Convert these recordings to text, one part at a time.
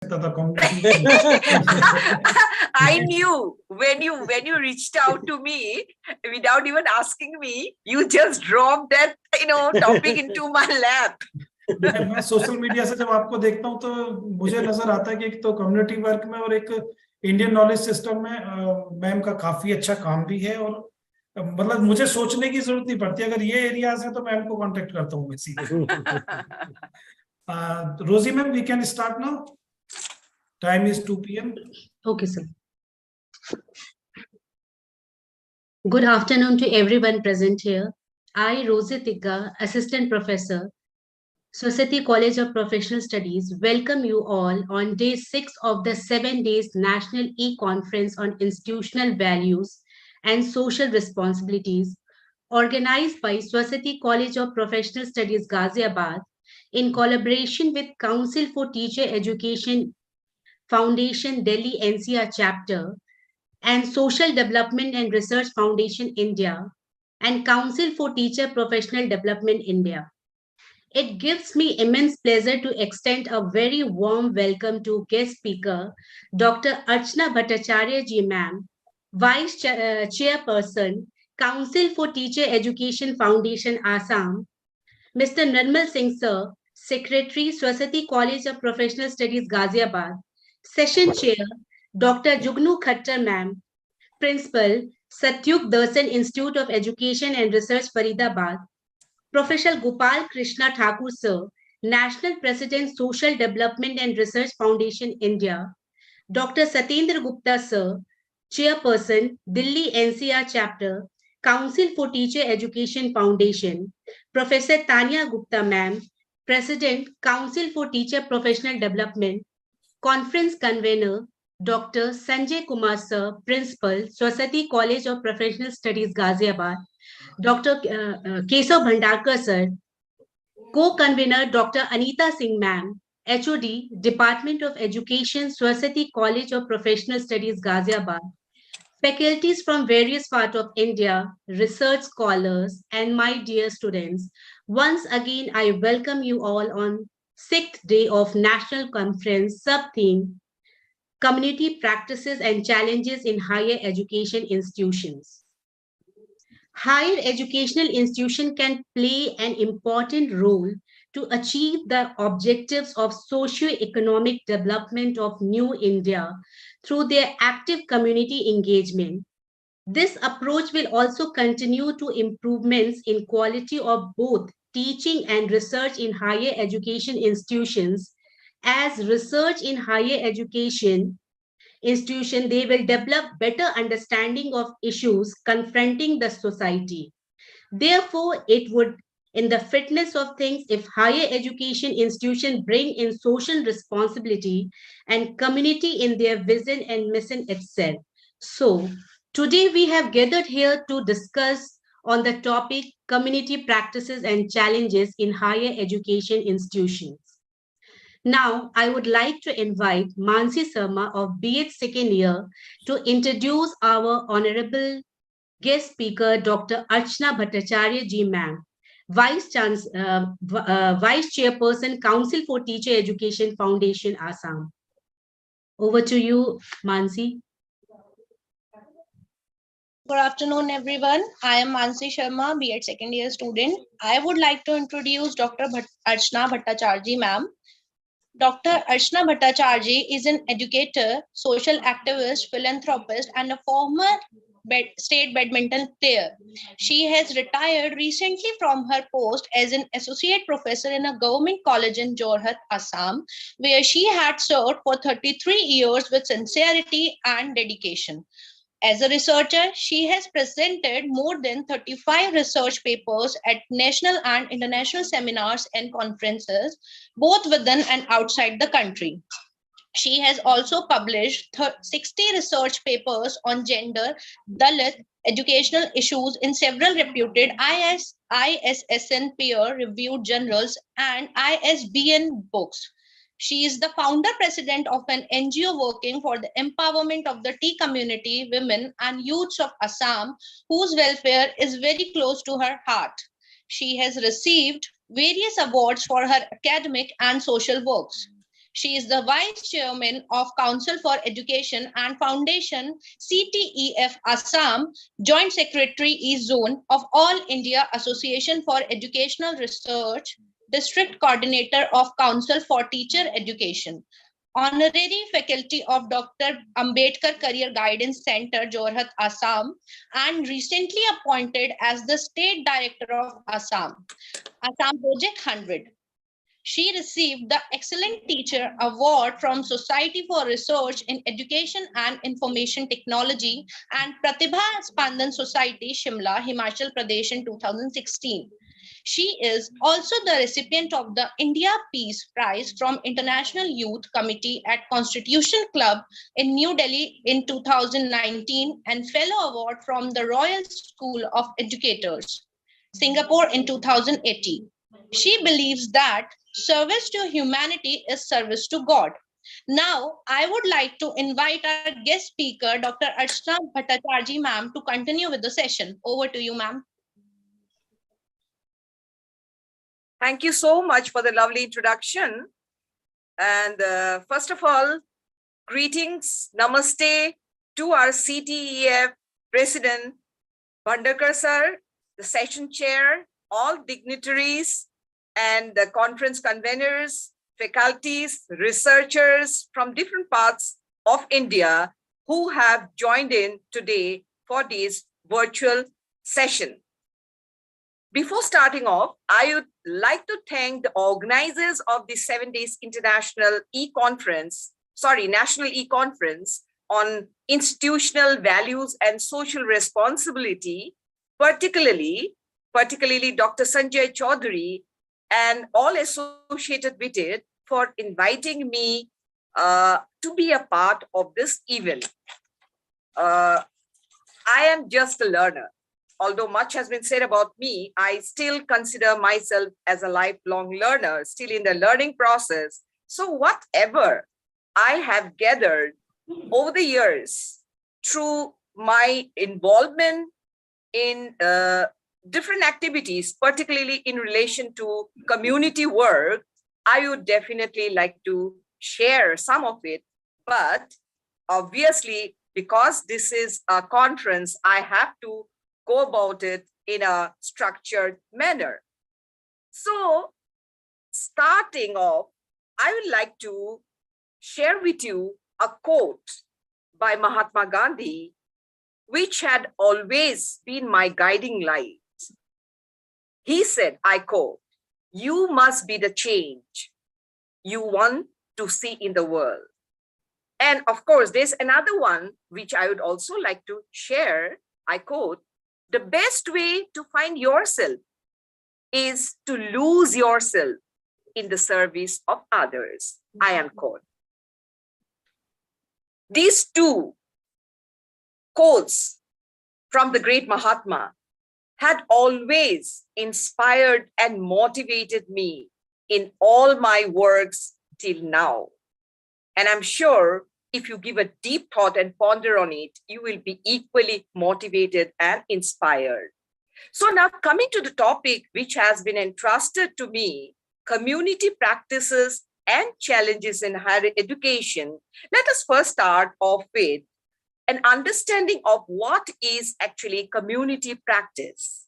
था community. I knew when you reached out to me without even asking me, you just dropped that topic into my lap. मैं social media से जब आपको देखता हूँ तो मुझे नजर आता है कि एक तो कम्युनिटी वर्क में और एक इंडियन नॉलेज सिस्टम में मैम का काफी अच्छा काम भी है, और मतलब मुझे सोचने की जरूरत नहीं पड़ती, अगर ये एरियाज है तो मैम को कांटेक्ट करता हूँ मैं सीधे. Rosie ma'am, we can start now. Time is 2 p.m. Okay, sir. Good afternoon to everyone present here. I, Rosie Tigga, Assistant Professor, Swasati College of Professional Studies, welcome you all on day 6 of the 7 days National E-Conference on Institutional Values and Social Responsibilities, organized by Swasati College of Professional Studies, Ghaziabad, in collaboration with Council for Teacher Education Foundation, Delhi NCR Chapter, and Social Development and Research Foundation, India, and Council for Teacher Professional Development, India. It gives me immense pleasure to extend a very warm welcome to guest speaker, Dr. Archana Bhattacharya ji ma'am, Vice Chairperson, Council for Teacher Education Foundation, Assam, Mr. Nirmal Singh sir, Secretary, Swasati College of Professional Studies, Ghaziabad, Session Chair, Dr. Jugnu Khattar ma'am, Principal, Satyuk Darsan Institute of Education and Research, Faridabad, Professor Gopal Krishna Thakur sir, National President, Social Development and Research Foundation, India, Dr. Satendra Gupta sir, Chairperson, Delhi NCR Chapter, Council for Teacher Education Foundation, Professor Tanya Gupta ma'am, President, Council for Teacher Professional Development, Conference Convener, Dr. Sanjay Kumar sir, Principal, Swasati College of Professional Studies, Ghaziabad, Dr. Kesav Bhandarkar sir, Co-Convener, Dr. Anita Singh ma'am, HOD, Department of Education, Swasati College of Professional Studies, Ghaziabad, faculties from various parts of India, research scholars, and my dear students. Once again, I welcome you all on 6th day of National Conference, sub-theme, Community Practices and Challenges in Higher Education Institutions. Higher educational institution can play an important role to achieve the objectives of socio-economic development of New India through their active community engagement. This approach will also continue to improvements in quality of both teaching and research in higher education institutions. As research in higher education institution, they will develop better understanding of issues confronting the society. Therefore, it would, in the fitness of things, if higher education institutions bring in social responsibility and community in their vision and mission itself. So, today we have gathered here to discuss on the topic community practices and challenges in higher education institutions. Now, I would like to invite Mansi Sharma of BH second year to introduce our honorable guest speaker, Dr. Archana Bhattacharya ji ma'am, Vice Chairperson, Council for Teacher Education Foundation, Assam. Over to you, Mansi. Good afternoon, everyone. I am Mansi Sharma, B.Ed second year student. I would like to introduce Dr. Archana Bhattacharya ma'am. Dr. Archana Bhattacharya is an educator, social activist, philanthropist, and a former state badminton player. She has retired recently from her post as an associate professor in a government college in Jorhat, Assam, where she had served for 33 years with sincerity and dedication. As a researcher, she has presented more than 35 research papers at national and international seminars and conferences, both within and outside the country. She has also published 60 research papers on gender, Dalit, educational issues in several reputed ISSN peer-reviewed journals and ISBN books. She is the founder-president of an NGO working for the empowerment of the tea community, women and youths of Assam, whose welfare is very close to her heart. She has received various awards for her academic and social works. She is the Vice Chairman of Council for Education and Foundation CTEF Assam, Joint Secretary East Zone of All India Association for Educational Research, District Coordinator of Council for Teacher Education, Honorary Faculty of Dr. Ambedkar Career Guidance Center, Jorhat, Assam, and recently appointed as the State Director of Assam Project 100. She received the Excellent Teacher Award from Society for Research in Education and Information Technology and Pratibha Spandan Society, Shimla, Himachal Pradesh in 2016. She is also the recipient of the India Peace Prize from International Youth Committee at Constitution Club in New Delhi in 2019 and Fellow Award from the Royal School of Educators, Singapore in 2018. She believes that service to humanity is service to God. Now, I would like to invite our guest speaker, Dr. Archana Bhattacharjee, ma'am, to continue with the session. Over to you, ma'am. Thank you so much for the lovely introduction. And first of all, greetings, namaste to our CTEF President Bhandarkar sir, the session chair, all dignitaries and the conference conveners, faculties, researchers from different parts of India who have joined in today for this virtual session. Before starting off, I would like to thank the organizers of the 7 days National E-Conference on institutional values and social responsibility, particularly Dr. Sanjay Chaudhary and all associated with it for inviting me to be a part of this event. I am just a learner. Although much has been said about me, I still consider myself as a lifelong learner, still in the learning process. So whatever I have gathered over the years through my involvement in different activities, particularly in relation to community work, I would definitely like to share some of it. But obviously, because this is a conference, I have to go about it in a structured manner. So starting off, I would like to share with you a quote by Mahatma Gandhi, which had always been my guiding light. He said, I quote, "You must be the change you want to see in the world." And of course, there's another one which I would also like to share. I quote, "The best way to find yourself is to lose yourself in the service of others." I am quote. These two quotes from the great Mahatma had always inspired and motivated me in all my works till now. And I'm sure if you give a deep thought and ponder on it, you will be equally motivated and inspired. So now coming to the topic which has been entrusted to me, community practices and challenges in higher education, let us first start off with an understanding of what is actually community practice.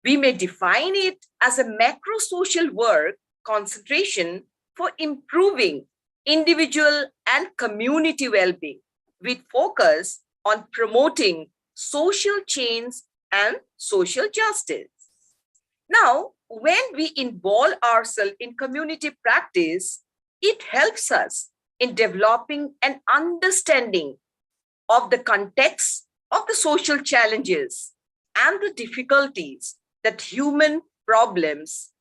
We may define it as a macro social work concentration for improving individual and community well-being with focus on promoting social change and social justice. Now, when we involve ourselves in community practice, it helps us in developing an understanding of the context of the social challenges and the difficulties that human problems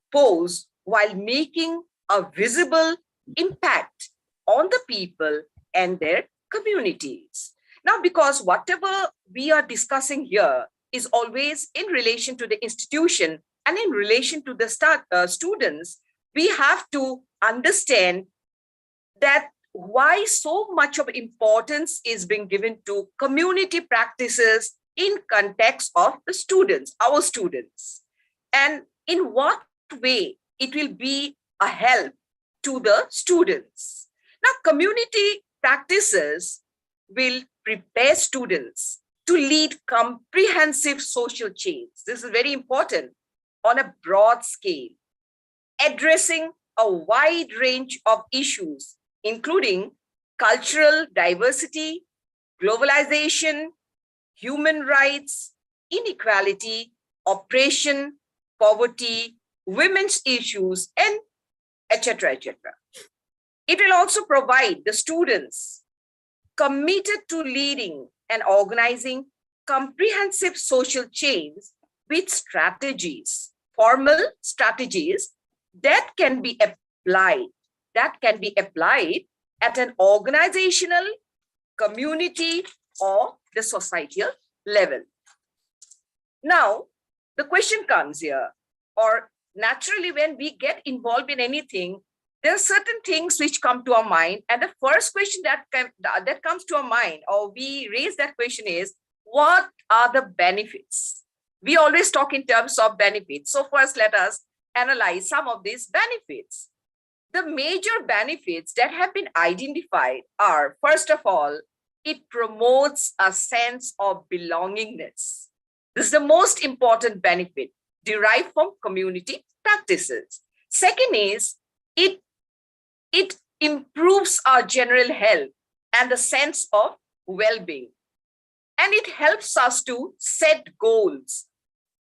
pose while making a visible impact on the people and their communities. Now, because whatever we are discussing here is always in relation to the institution and in relation to the students, we have to understand that why so much of importance is being given to community practices in context of the students, our students, and in what way it will be a help to the students. Now, community practices will prepare students to lead comprehensive social change. This is very important on a broad scale, addressing a wide range of issues, including cultural diversity, globalization, human rights, inequality, oppression, poverty, women's issues, and etc., etc. It will also provide the students committed to leading and organizing comprehensive social change with strategies, formal strategies that can be applied at an organizational, community, or the societal level. Now, the question comes here, or naturally when we get involved in anything, there are certain things which come to our mind. And the first question that comes to our mind, or we raise that question is, what are the benefits? We always talk in terms of benefits. So first, let us analyze some of these benefits. The major benefits that have been identified are, first of all, it promotes a sense of belongingness. This is the most important benefit derived from community practices. Second is, it improves our general health and the sense of well-being. And it helps us to set goals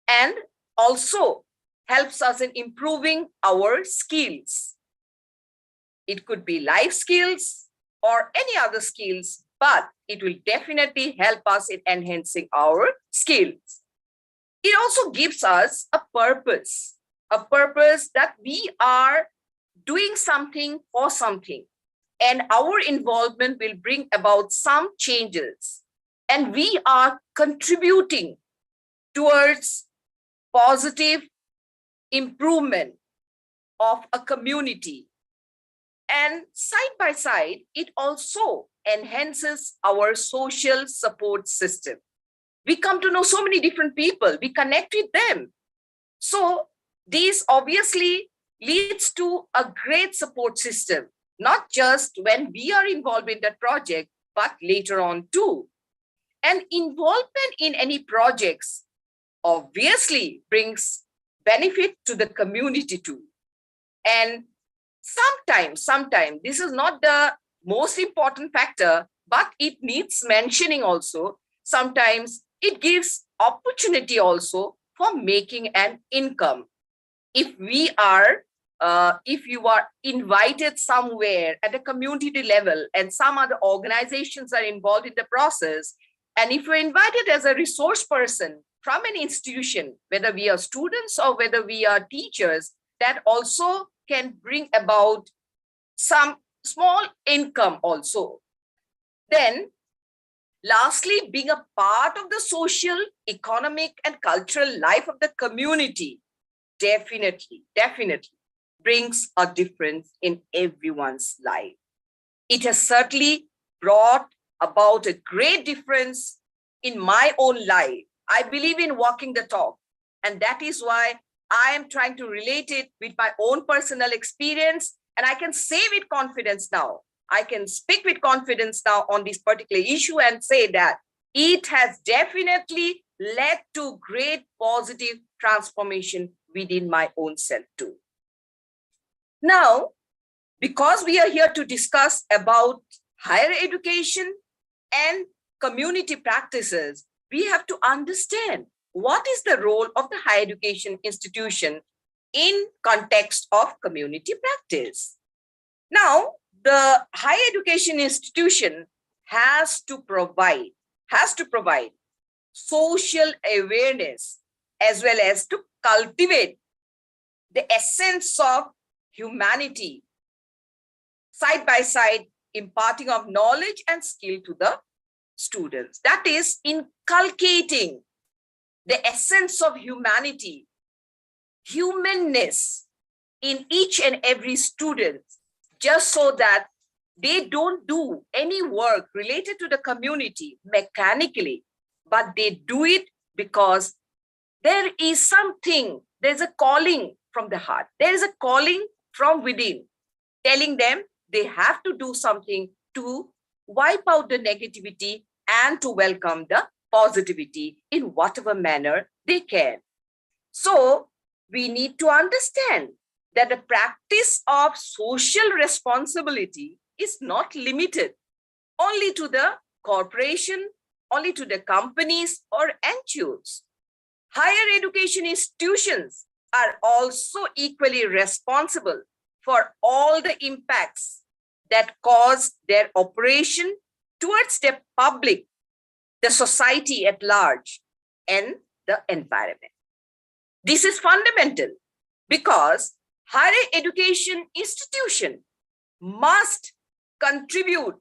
and also helps us in improving our skills. It could be life skills or any other skills, but it will definitely help us in enhancing our skills. It also gives us a purpose that we are doing something for something, and our involvement will bring about some changes, and we are contributing towards positive improvement of a community. And side by side, it also enhances our social support system. We come to know so many different people, we connect with them. So this obviously leads to a great support system, not just when we are involved in that project, but later on too. And involvement in any projects obviously brings benefit to the community too. And sometimes, this is not the most important factor, but it needs mentioning also. Sometimes it gives opportunity also for making an income. If you are invited somewhere at a community level and some other organizations are involved in the process, and if you're invited as a resource person from an institution, whether we are students or whether we are teachers, that also can bring about some small income also. Then, lastly, being a part of the social, economic, and cultural life of the community definitely brings a difference in everyone's life. It has certainly brought about a great difference in my own life. I believe in walking the talk, and that is why I am trying to relate it with my own personal experience, and I can say with confidence now, I can speak with confidence now on this particular issue and say that it has definitely led to great positive transformation within my own self too. Now, because we are here to discuss about higher education and community practices, we have to understand what is the role of the higher education institution in context of community practice. Now, the higher education institution has to provide social awareness as well as to cultivate the essence of humanity, side by side, imparting of knowledge and skill to the students. That is inculcating the essence of humanity, humanness in each and every student, just so that they don't do any work related to the community mechanically, but they do it because there is something, there's a calling from the heart. There is a calling from within. telling them they have to do something to wipe out the negativity and to welcome the positivity in whatever manner they can. So we need to understand that the practice of social responsibility is not limited only to the corporation, only to the companies or NGOs. Higher education institutions are also equally responsible for all the impacts that cause their operation towards the public, the society at large, and the environment. This is fundamental because higher education institution must contribute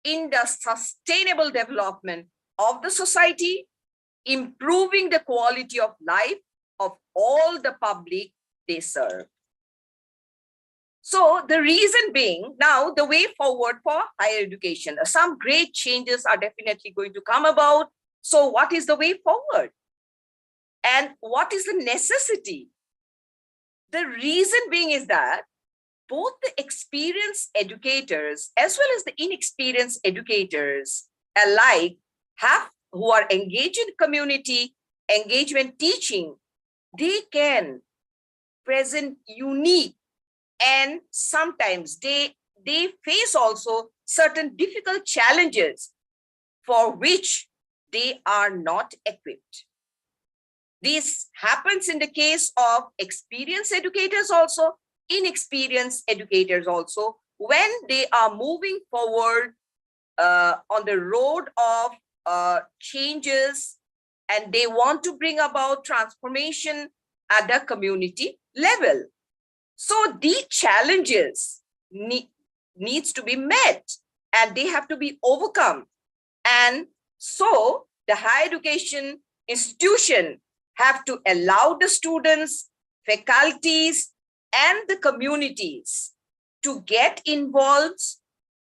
in the sustainable development of the society, improving the quality of life of all the public they serve. So the reason being, now the way forward for higher education, some great changes are definitely going to come about. So what is the way forward? And what is the necessity? The reason being is that both the experienced educators as well as the inexperienced educators alike who are engaged in community engagement teaching, they can present unique and sometimes they face also certain difficult challenges for which they are not equipped. This happens in the case of experienced educators also, inexperienced educators also, when they are moving forward on the road of changes and they want to bring about transformation at the community level. So these challenges needs to be met and they have to be overcome. And so the higher education institution have to allow the students, faculties, and the communities to get involved,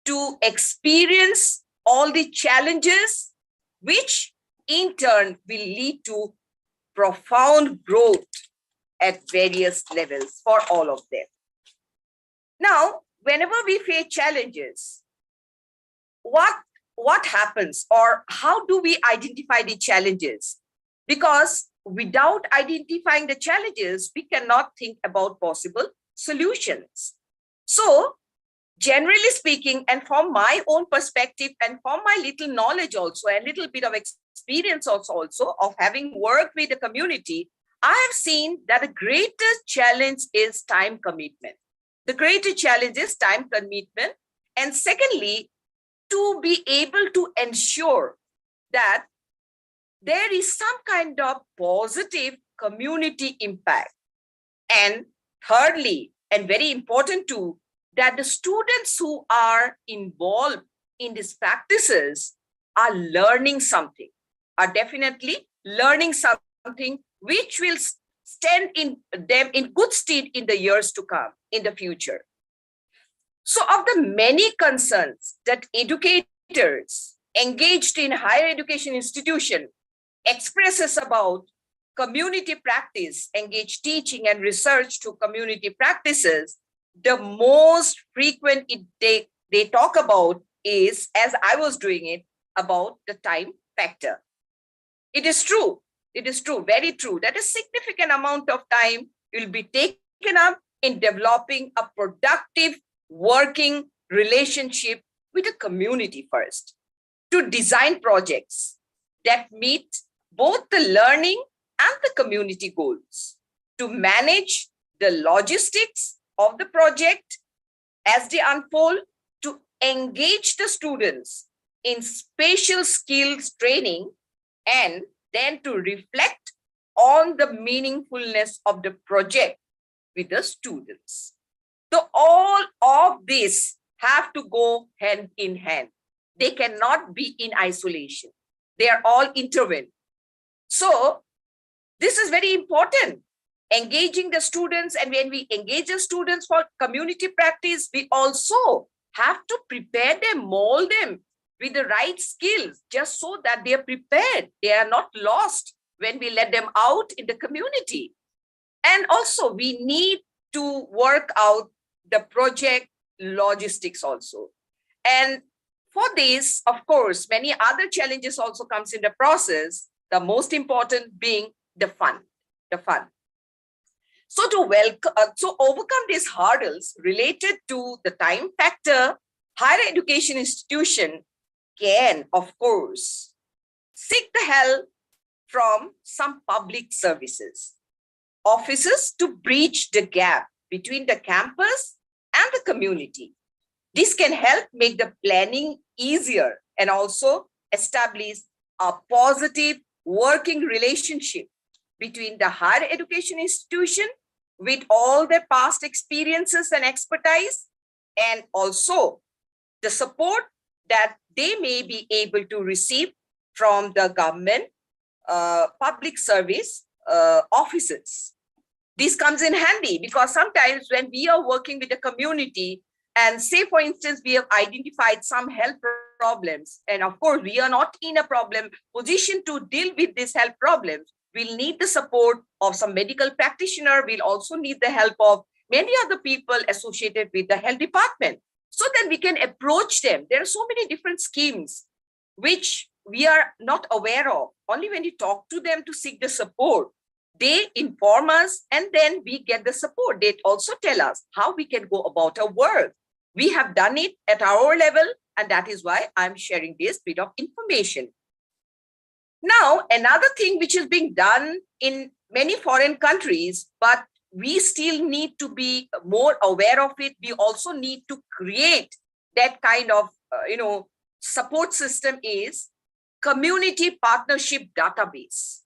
to experience all the challenges, which in turn will lead to profound growth at various levels for all of them. Now, whenever we face challenges, what happens or how do we identify the challenges? Because without identifying the challenges, we cannot think about possible solutions. So, generally speaking, and from my own perspective and from my little knowledge also, and little bit of experience also of having worked with the community, I have seen that the greatest challenge is time commitment. The greatest challenge is time commitment. And secondly, to be able to ensure that there is some kind of positive community impact. And thirdly, and very important too, that the students who are involved in these practices are learning something, are definitely learning something which will stand in them in good stead in the years to come, in the future. So of the many concerns that educators engaged in higher education institution expresses about community practice, engaged teaching and research to community practices, the most frequent they talk about is, as I was doing it, about the time factor. It is true, very true, that a significant amount of time will be taken up in developing a productive working relationship with the community first, to design projects that meet both the learning and the community goals, to manage the logistics of the project as they unfold, to engage the students in spatial skills training, and then to reflect on the meaningfulness of the project with the students. So all of this have to go hand in hand. They cannot be in isolation. They are all intertwined. So this is very important. Engaging the students, and when we engage the students for community practice, we also have to prepare them, mold them with the right skills, just so that they are prepared. They are not lost when we let them out in the community. And also we need to work out the project logistics also. And for this, of course, many other challenges also comes in the process, the most important being the fund. So to overcome these hurdles related to the time factor, higher education institution can, of course, seek the help from some public services, offices to bridge the gap between the campus and the community. This can help make the planning easier and also establish a positive working relationship between the higher education institution with all their past experiences and expertise, and also the support that they may be able to receive from the government public service offices. This comes in handy because sometimes when we are working with the community, and say, for instance, we have identified some health problems, and of course, we are not in a problem position to deal with these health problems. We'll need the support of some medical practitioner. We'll also need the help of many other people associated with the health department. So then we can approach them. There are so many different schemes which we are not aware of. Only when you talk to them to seek the support, they inform us and then we get the support. They also tell us how we can go about our work. We have done it at our level, and that is why I'm sharing this bit of information. Now, another thing which is being done in many foreign countries, but we still need to be more aware of it. We also need to create that kind of, support system is community partnership database.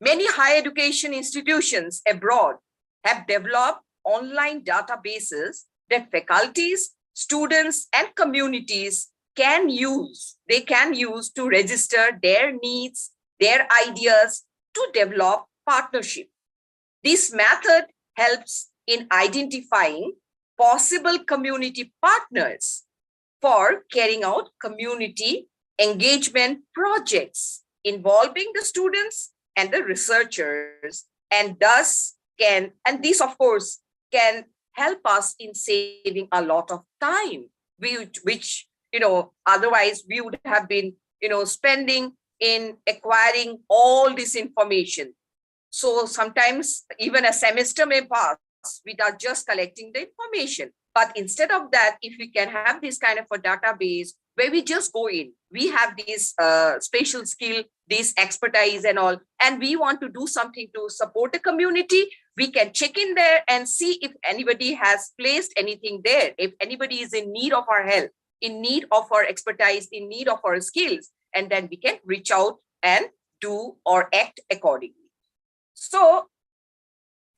Many higher education institutions abroad have developed online databases that faculties, students, and communities can use. They can use to register their needs, their ideas to develop partnership. This method helps in identifying possible community partners for carrying out community engagement projects involving the students and the researchers, and thus this of course can help us in saving a lot of time, which otherwise we would have been spending in acquiring all this information. So sometimes even a semester may pass without just collecting the information. But instead of that, if we can have this kind of a database where we just go in, we have this spatial skill, this expertise and all, and we want to do something to support the community, we can check in there and see if anybody has placed anything there, if anybody is in need of our help, in need of our expertise, in need of our skills, and then we can reach out and do or act accordingly. So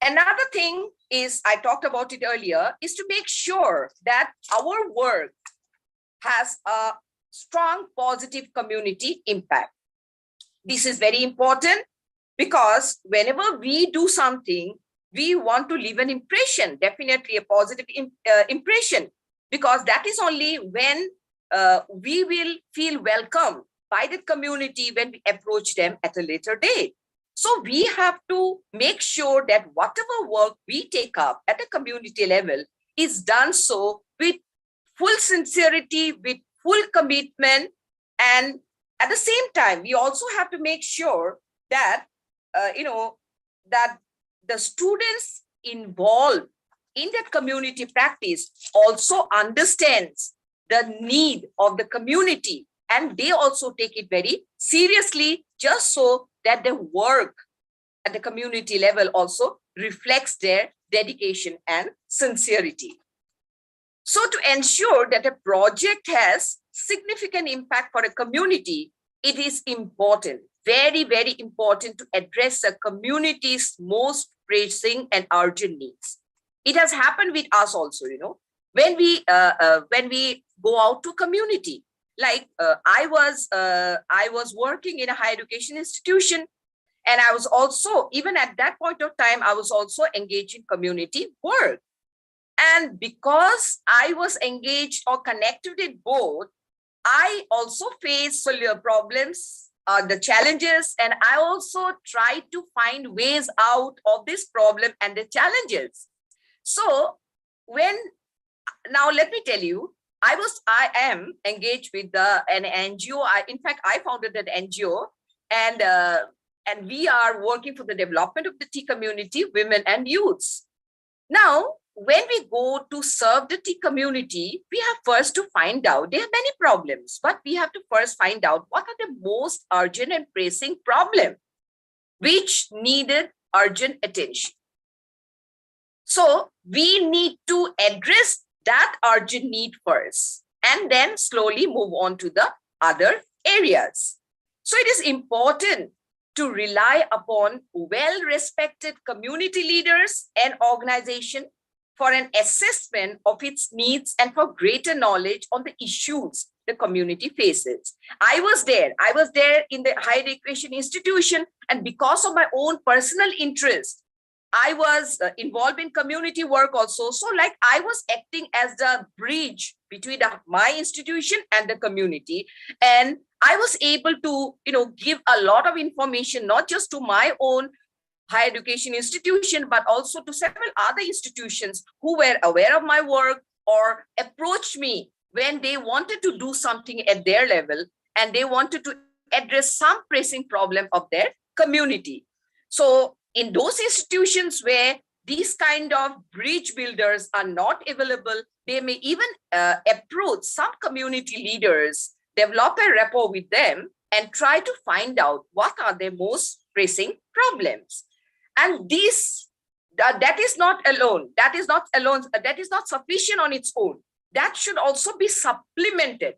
another thing is, I talked about it earlier, is to make sure that our work has a strong positive community impact. This is very important because whenever we do something, we want to leave an impression, definitely a positive impression, because that is only when we will feel welcome by the community when we approach them at a later date. So we have to make sure that whatever work we take up at a community level is done so with full sincerity, with full commitment. And at the same time, we also have to make sure that, that the students involved in that community practice also understands the need of the community, and they also take it very seriously, just so that the work at the community level also reflects their dedication and sincerity. So to ensure that a project has significant impact for a community, it is important, very, very important to address the community's most pressing and urgent needs. It has happened with us also, when we go out to community. Like I was working in a higher education institution, and I was also, even at that point of time, I was also engaged in community work. And because I was engaged or connected with both, I also faced problems, the challenges, and I also tried to find ways out of this problem and the challenges. So now let me tell you, I am engaged with an NGO. In fact, I founded an NGO, and we are working for the development of the tea community, women and youths. Now, when we go to serve the tea community, we have first to find out, there are many problems, but we have to first find out what are the most urgent and pressing problems which needed urgent attention. So we need to address that urgent need first, and then slowly move on to the other areas. So it is important to rely upon well-respected community leaders and organizations for an assessment of its needs and for greater knowledge on the issues the community faces. I was there in the higher education institution, and because of my own personal interest, I was involved in community work also. So like I was acting as the bridge between my institution and the community. And I was able to, give a lot of information, not just to my own higher education institution, but also to several other institutions who were aware of my work or approached me when they wanted to do something at their level and they wanted to address some pressing problem of their community. So in those institutions where these kind of bridge builders are not available, they may even approach some community leaders, develop a rapport with them, and try to find out what are their most pressing problems. And that is not alone. That is not sufficient on its own. That should also be supplemented.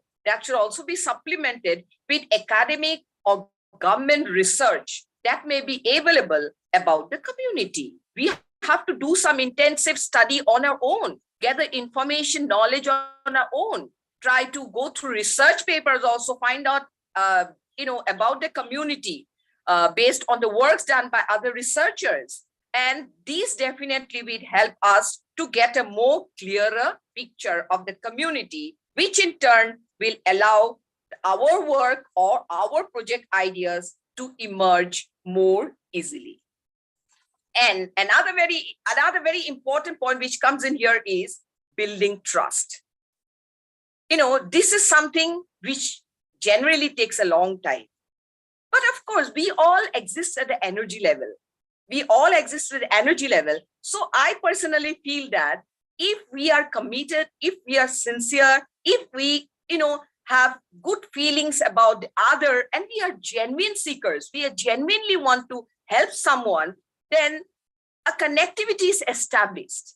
With academic or government research that may be available about the community. We have to do some intensive study on our own, gather information, knowledge on our own, try to go through research papers, also find out, about the community based on the works done by other researchers. And these definitely will help us to get a more clearer picture of the community, which in turn will allow our work or our project ideas to emerge more easily. And another very important point which comes in here is building trust. This is something which generally takes a long time. But of course, we all exist at the energy level. So I personally feel that if we are committed, if we are sincere, if we, have good feelings about the other, and we are genuine seekers, we genuinely want to help someone, then a connectivity is established.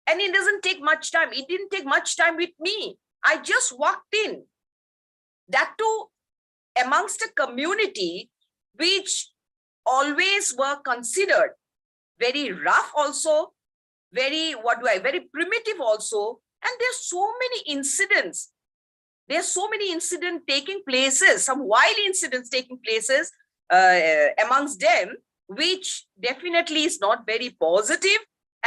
And it doesn't take much time. It didn't take much time with me. I just walked in. That too amongst a community which always were considered very rough also, very primitive also. And there's so many incidents. There's so many incidents taking places, some wild incidents taking places amongst them, which definitely is not very positive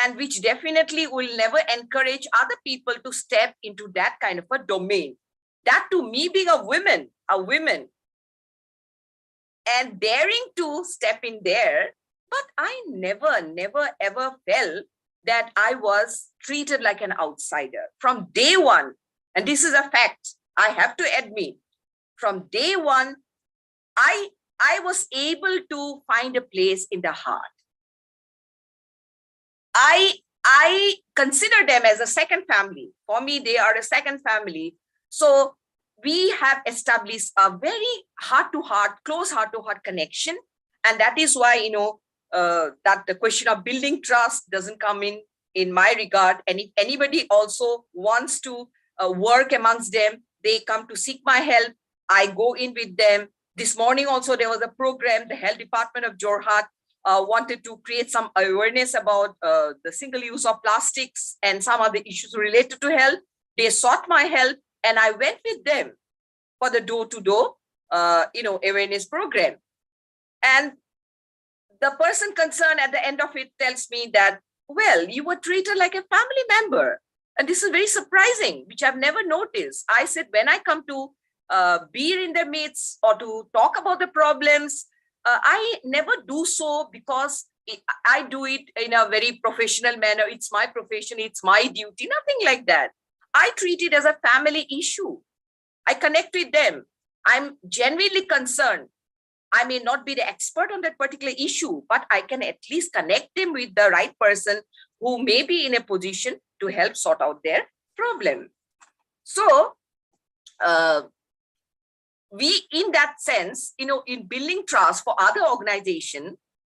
and which definitely will never encourage other people to step into that kind of a domain. That to me being a woman, and daring to step in there, but I never ever felt that I was treated like an outsider from day one. And this is a fact, I have to admit, from day one, I was able to find a place in the heart. I consider them as a second family. For me, they are a second family. So we have established a very heart-to-heart, close heart-to-heart connection. And that is why, that the question of building trust doesn't come in my regard. And if anybody also wants to work amongst them, they come to seek my help. I go in with them. This morning also, there was a program, the Health Department of Jorhat wanted to create some awareness about the single use of plastics and some other issues related to health. They sought my help and I went with them for the door-to-door, awareness program. And the person concerned at the end of it tells me that, well, you were treated like a family member. And this is very surprising, which I've never noticed. I said, when I come to be in their midst or to talk about the problems, I never do so because I do it in a very professional manner. It's my profession, it's my duty, nothing like that. I treat it as a family issue. I connect with them. I'm genuinely concerned. I may not be the expert on that particular issue, but I can at least connect them with the right person who may be in a position to help sort out their problem. So, we, in that sense, in building trust for other organizations,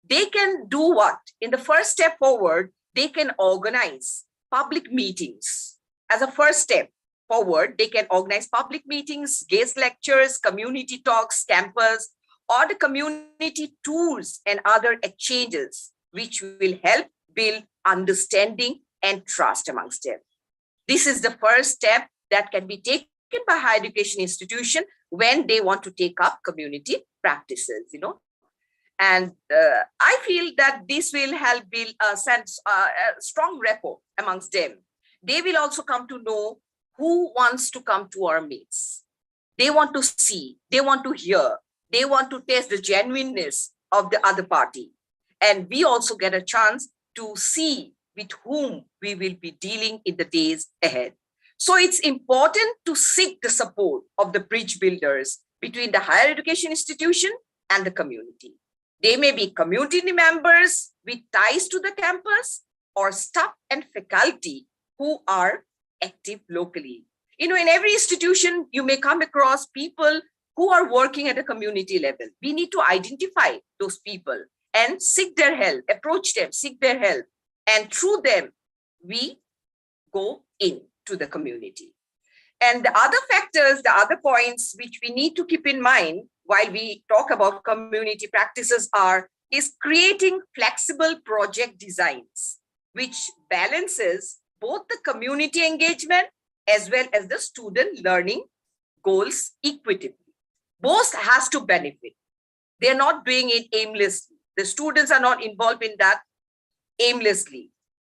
they can do what? In the first step forward, they can organize public meetings. As a first step forward, they can organize public meetings, guest lectures, community talks, campus, or the community tours and other exchanges, which will help build understanding and trust amongst them. This is the first step that can be taken by higher education institution when they want to take up community practices, And I feel that this will help build a strong rapport amongst them. They will also come to know who wants to come to our meets. They want to see, they want to hear, they want to test the genuineness of the other party. And we also get a chance to see with whom we will be dealing in the days ahead. So it's important to seek the support of the bridge builders between the higher education institution and the community. They may be community members with ties to the campus or staff and faculty who are active locally. In every institution, you may come across people who are working at a community level. We need to identify those people and seek their help, approach them, seek their help. And through them, we go into the community. And the other factors, the other points which we need to keep in mind while we talk about community practices is creating flexible project designs, which balances both the community engagement as well as the student learning goals equitably. Both has to benefit. They're not doing it aimlessly. The students are not involved in that aimlessly.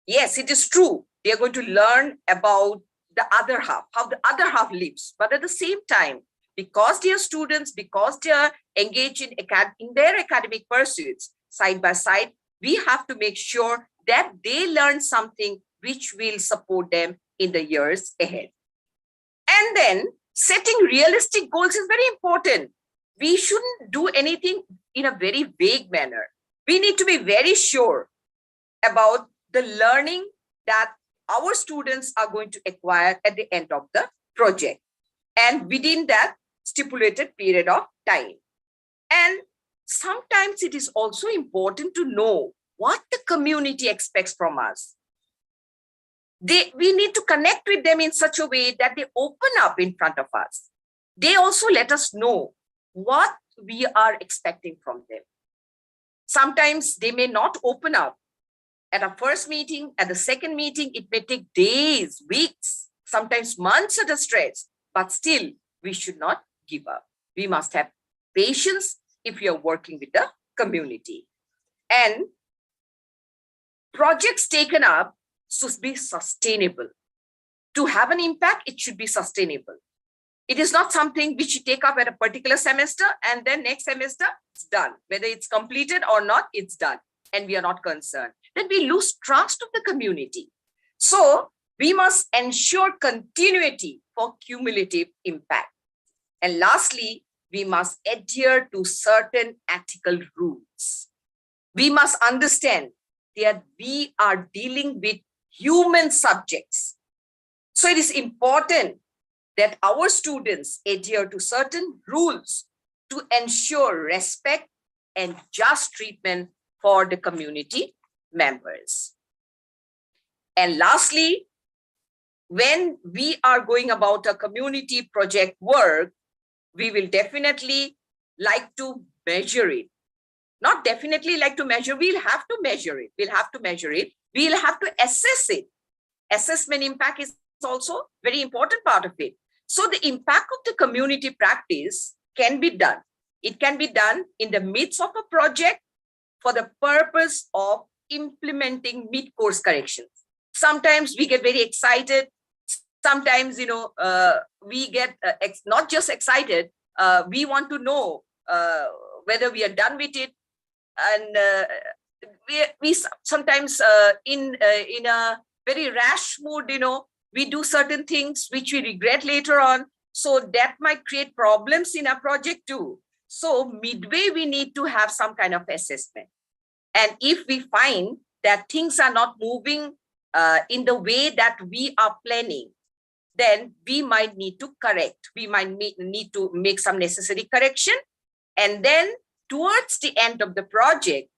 Yes, it is true. They're going to learn about the other half, how the other half lives. But at the same time, because they are students, because they are engaged in their academic pursuits side by side, we have to make sure that they learn something which will support them in the years ahead. And then setting realistic goals is very important. We shouldn't do anything in a very vague manner. We need to be very sure about the learning that our students are going to acquire at the end of the project and within that stipulated period of time. And sometimes it is also important to know what the community expects from us. We need to connect with them in such a way that they open up in front of us. They also let us know what we are expecting from them. Sometimes they may not open up at a first meeting, at the second meeting, it may take days, weeks, sometimes months at a stretch, but still we should not give up. We must have patience if we are working with the community. And projects taken up should be sustainable. To have an impact, it should be sustainable. It is not something which you take up at a particular semester and then next semester it's done. Whether it's completed or not, it's done. And we are not concerned. Then we lose trust of the community. So we must ensure continuity for cumulative impact. And lastly, we must adhere to certain ethical rules. We must understand that we are dealing with human subjects. So it is important that our students adhere to certain rules to ensure respect and just treatment for the community members. And lastly, when we are going about a community project work, we will definitely like to measure it. Not definitely like to measure, we'll have to measure it. We'll have to measure it. We'll have to assess it. Assessment impact is also very important part of it. So the impact of the community practice can be done. It can be done in the midst of a project for the purpose of implementing mid-course corrections. Sometimes we get very excited. Sometimes, we get not just excited, we want to know whether we are done with it. And we sometimes in a very rash mood, we do certain things which we regret later on. So that might create problems in our project too. So midway, we need to have some kind of assessment. And if we find that things are not moving in the way that we are planning, then we might need to correct. We might need to make some necessary correction. And then towards the end of the project,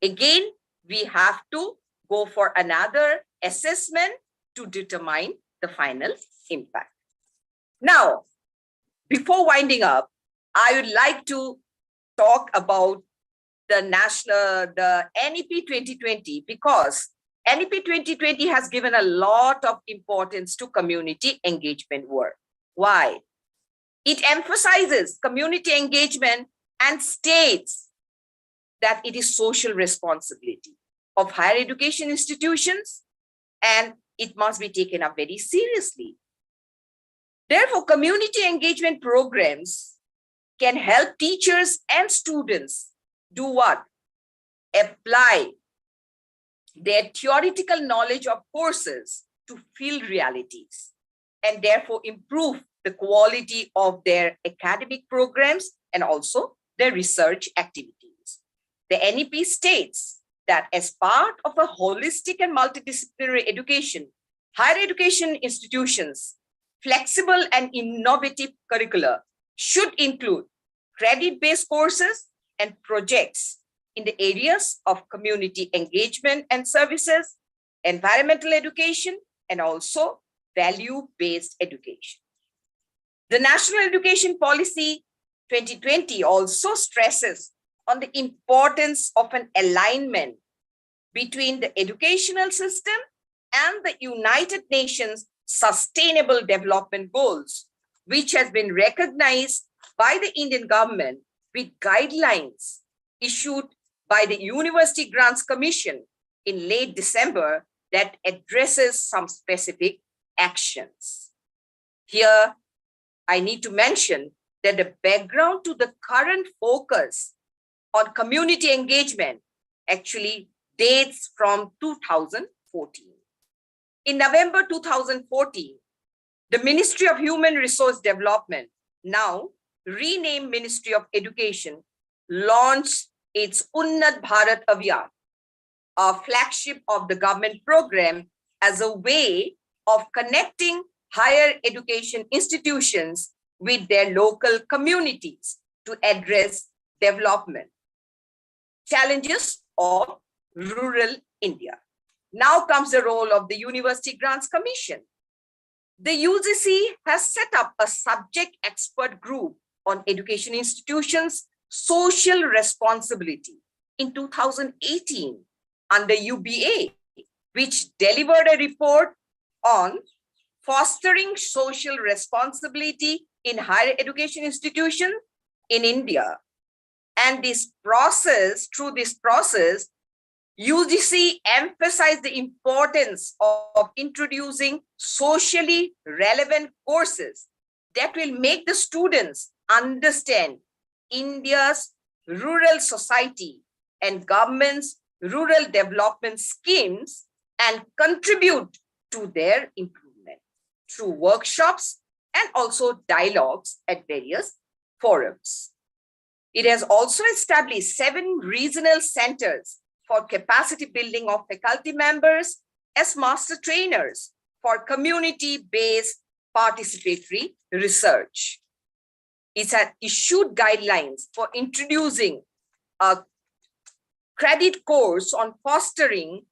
again, we have to go for another assessment to determine the final impact. Now, before winding up, I would like to talk about the NEP 2020, because NEP 2020 has given a lot of importance to community engagement work. Why? It emphasizes community engagement and states that it is social responsibility of higher education institutions, and it must be taken up very seriously. Therefore, community engagement programs can help teachers and students do what? Apply their theoretical knowledge of courses to field realities, and therefore improve the quality of their academic programs and also their research activities. The NEP states that as part of a holistic and multidisciplinary education, higher education institutions' flexible and innovative curricula should include credit-based courses and projects in the areas of community engagement and services, environmental education, and also value-based education. The National Education Policy 2020 also stresses on the importance of an alignment between the educational system and the United Nations Sustainable Development Goals, which has been recognized by the Indian government with guidelines issued by the University Grants Commission in late December that addresses some specific actions. Here, I need to mention that the background to the current focus on community engagement actually dates from 2014. In November 2014, the Ministry of Human Resource Development, now renamed Ministry of Education, launched its Unnat Bharat Abhiyan, a flagship of the government program, as a way of connecting higher education institutions with their local communities to address development challenges of rural India. Now comes the role of the University Grants Commission. The UGC has set up a subject expert group on education institutions' social responsibility in 2018 under UBA, which delivered a report on fostering social responsibility in higher education institutions in India. And through this process, UGC emphasized the importance of introducing socially relevant courses that will make the students understand India's rural society and government's rural development schemes and contribute to their improvement through workshops and also dialogues at various forums. It has also established 7 regional centers for capacity building of faculty members as master trainers for community-based participatory research. It has issued guidelines for introducing a credit course on fostering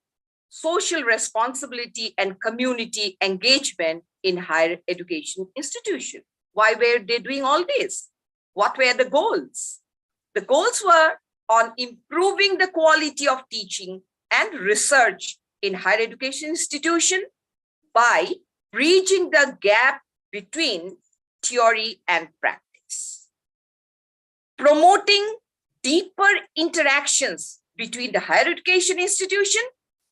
social responsibility and community engagement in higher education institutions. Why were they doing all this? What were the goals? The goals were on improving the quality of teaching and research in higher education institutions by bridging the gap between theory and practice. Promoting deeper interactions between the higher education institution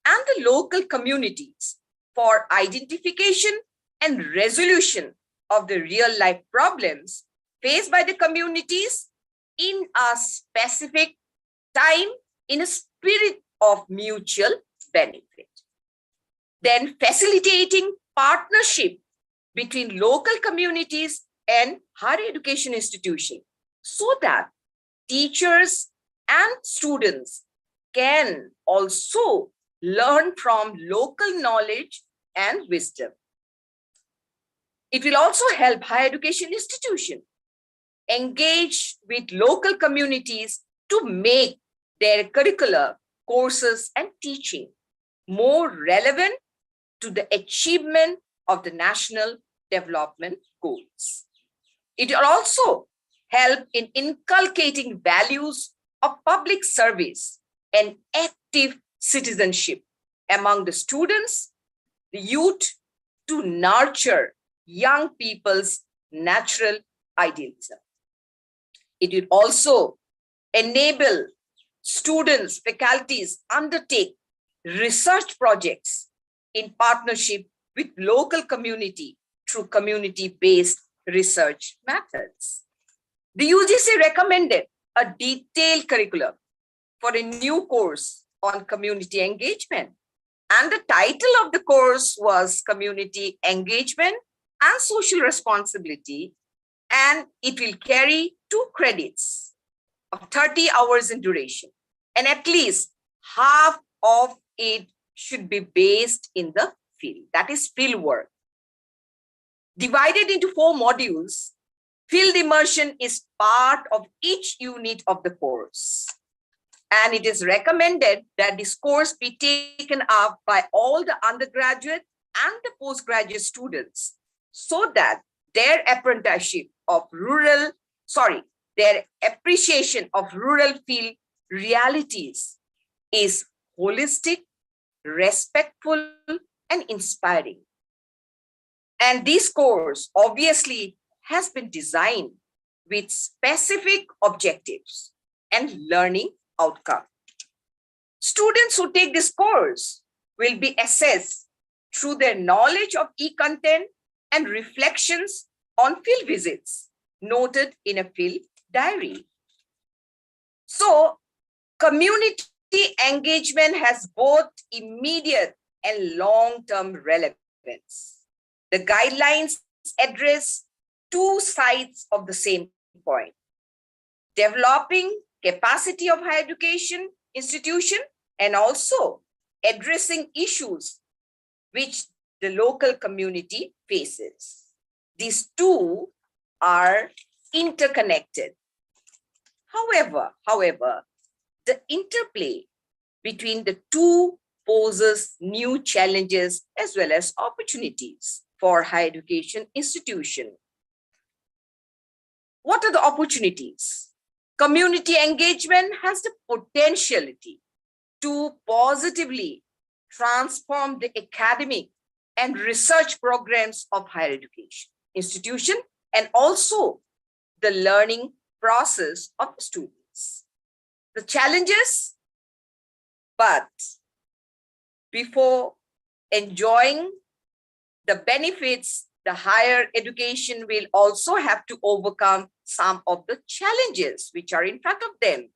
and the local communities for identification and resolution of the real life problems faced by the communities in a specific time, in a spirit of mutual benefit. Then facilitating partnership between local communities and higher education institutions so that teachers and students can also learn from local knowledge and wisdom. It will also help higher education institutions engage with local communities to make their curricula, courses, and teaching more relevant to the achievement of the national development goals. It will also help in inculcating values of public service and active citizenship among the students, the youth, to nurture young people's natural idealism. It will also enable students, faculties undertake research projects in partnership with local community through community-based research methods. The UGC recommended a detailed curriculum for a new course on community engagement. And the title of the course was Community Engagement and Social Responsibility. And it will carry 2 credits of 30 hours in duration. And at least half of it should be based in the field, that is field work. Divided into 4 modules, field immersion is part of each unit of the course. And it is recommended that this course be taken up by all the undergraduate and the postgraduate students so that their appreciation of rural field realities is holistic, respectful, and inspiring. And this course obviously has been designed with specific objectives and learning outcome. Students who take this course will be assessed through their knowledge of e-content and reflections on field visits noted in a field diary. So, community engagement has both immediate and long-term relevance. The guidelines address 2 sides of the same coin: developing capacity of higher education institution and also addressing issues which the local community faces. These 2 are interconnected. However, the interplay between the 2 poses new challenges as well as opportunities for higher education institution. What are the opportunities? Community engagement has the potentiality to positively transform the academic and research programs of higher education institution and also the learning process of the students. The challenges, but before enjoying the benefits, the higher education will also have to overcome some of the challenges which are in front of them.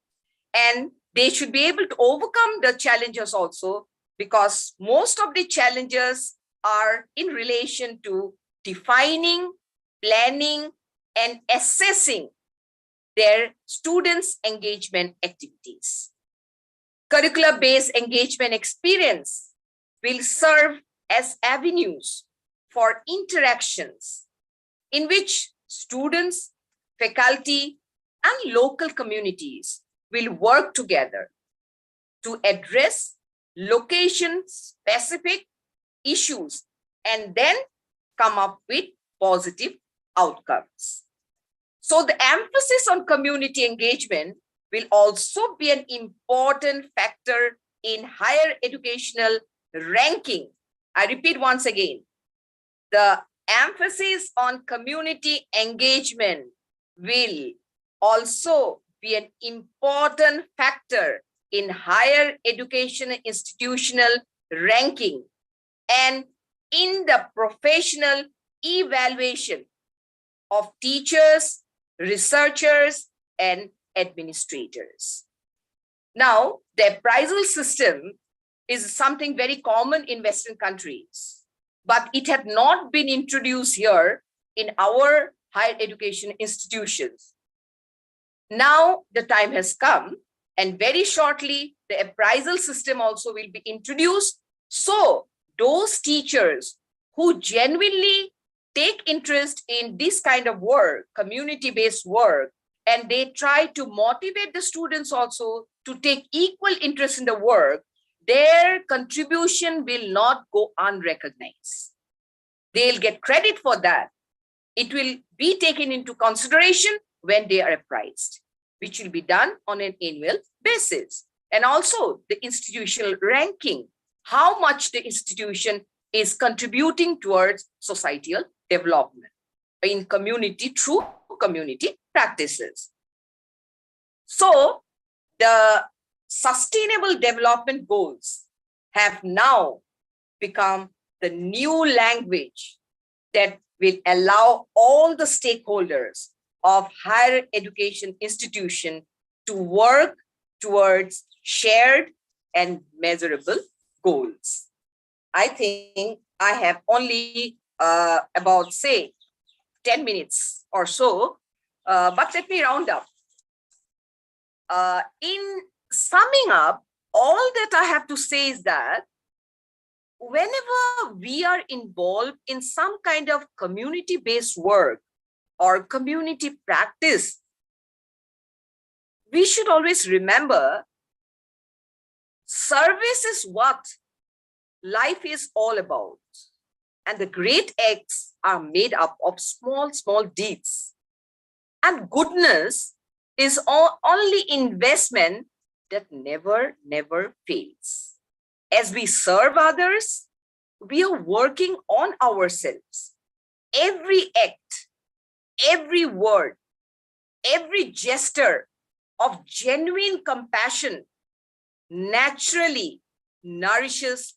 And they should be able to overcome the challenges also, because most of the challenges are in relation to defining, planning, and assessing their students' engagement activities. Curricular-based engagement experience will serve as avenues for interactions in which students, faculty, and local communities will work together to address location-specific issues and then come up with positive outcomes. So the emphasis on community engagement will also be an important factor in higher educational ranking. I repeat once again, the emphasis on community engagement will also be an important factor in higher education institutional ranking and in the professional evaluation of teachers, researchers, and administrators. Now, The appraisal system is something very common in Western countries, but it had not been introduced here in our higher education institutions. Now the time has come, and very shortly the appraisal system also will be introduced. So those teachers who genuinely take interest in this kind of work, community-based work, and they try to motivate the students also to take equal interest in the work, their contribution will not go unrecognized. They'll get credit for that. It will be taken into consideration when they are appraised, which will be done on an annual basis. And also the institutional ranking, how much the institution is contributing towards societal development in community through community practices. So the Sustainable Development Goals have now become the new language that will allow all the stakeholders of higher education institution to work towards shared and measurable goals. I think I have only about, say, 10 minutes or so, but let me round up. In summing up, all that I have to say is that whenever we are involved in some kind of community-based work or community practice, we should always remember service is what life is all about. And the great acts are made up of small, small deeds. And goodness is only investment that never, never fails. As we serve others, we are working on ourselves. Every act, every word, every gesture of genuine compassion naturally nourishes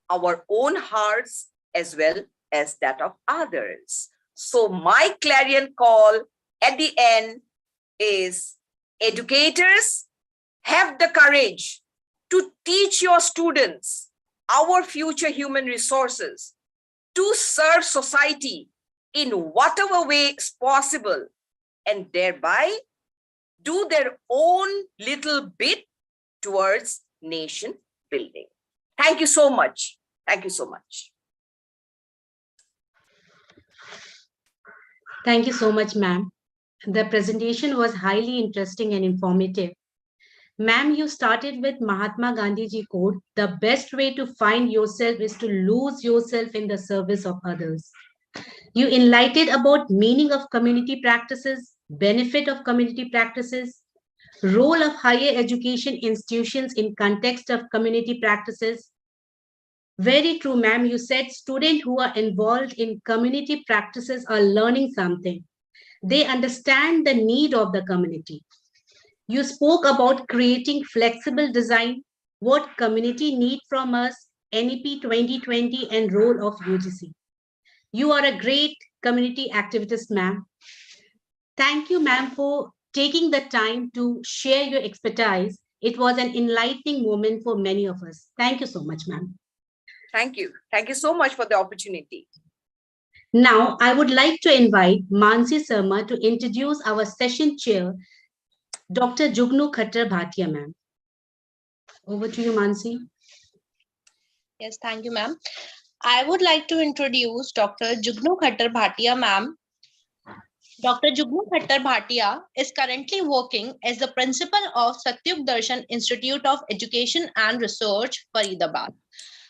our own hearts as well as that of others. So my clarion call at the end is, educators, have the courage to teach your students, our future human resources, to serve society in whatever way is possible, and thereby do their own little bit towards nation building. Thank you so much. Thank you so much. Thank you so much, ma'am. The presentation was highly interesting and informative. Ma'am, you started with Mahatma Gandhi ji quote, the best way to find yourself is to lose yourself in the service of others. You enlightened about meaning of community practices, benefit of community practices, role of higher education institutions in context of community practices. Very true, ma'am. You said students who are involved in community practices are learning something. They understand the need of the community. You spoke about creating flexible design, what community need from us, NEP 2020 and role of UGC. You are a great community activist, ma'am. Thank you, ma'am, for taking the time to share your expertise. It was an enlightening moment for many of us. Thank you so much, ma'am. Thank you. Thank you so much for the opportunity. Now, I would like to invite Mansi Sharma to introduce our session chair, Dr. Jugnu Khattar Bhatia, ma'am. Over to you, Mansi. Yes, thank you, ma'am. I would like to introduce Dr. Jugnu Khattar Bhatia, ma'am. Dr. Jugnu Khattar Bhatia is currently working as the principal of Satyug Darshan Institute of Education and Research, Faridabad.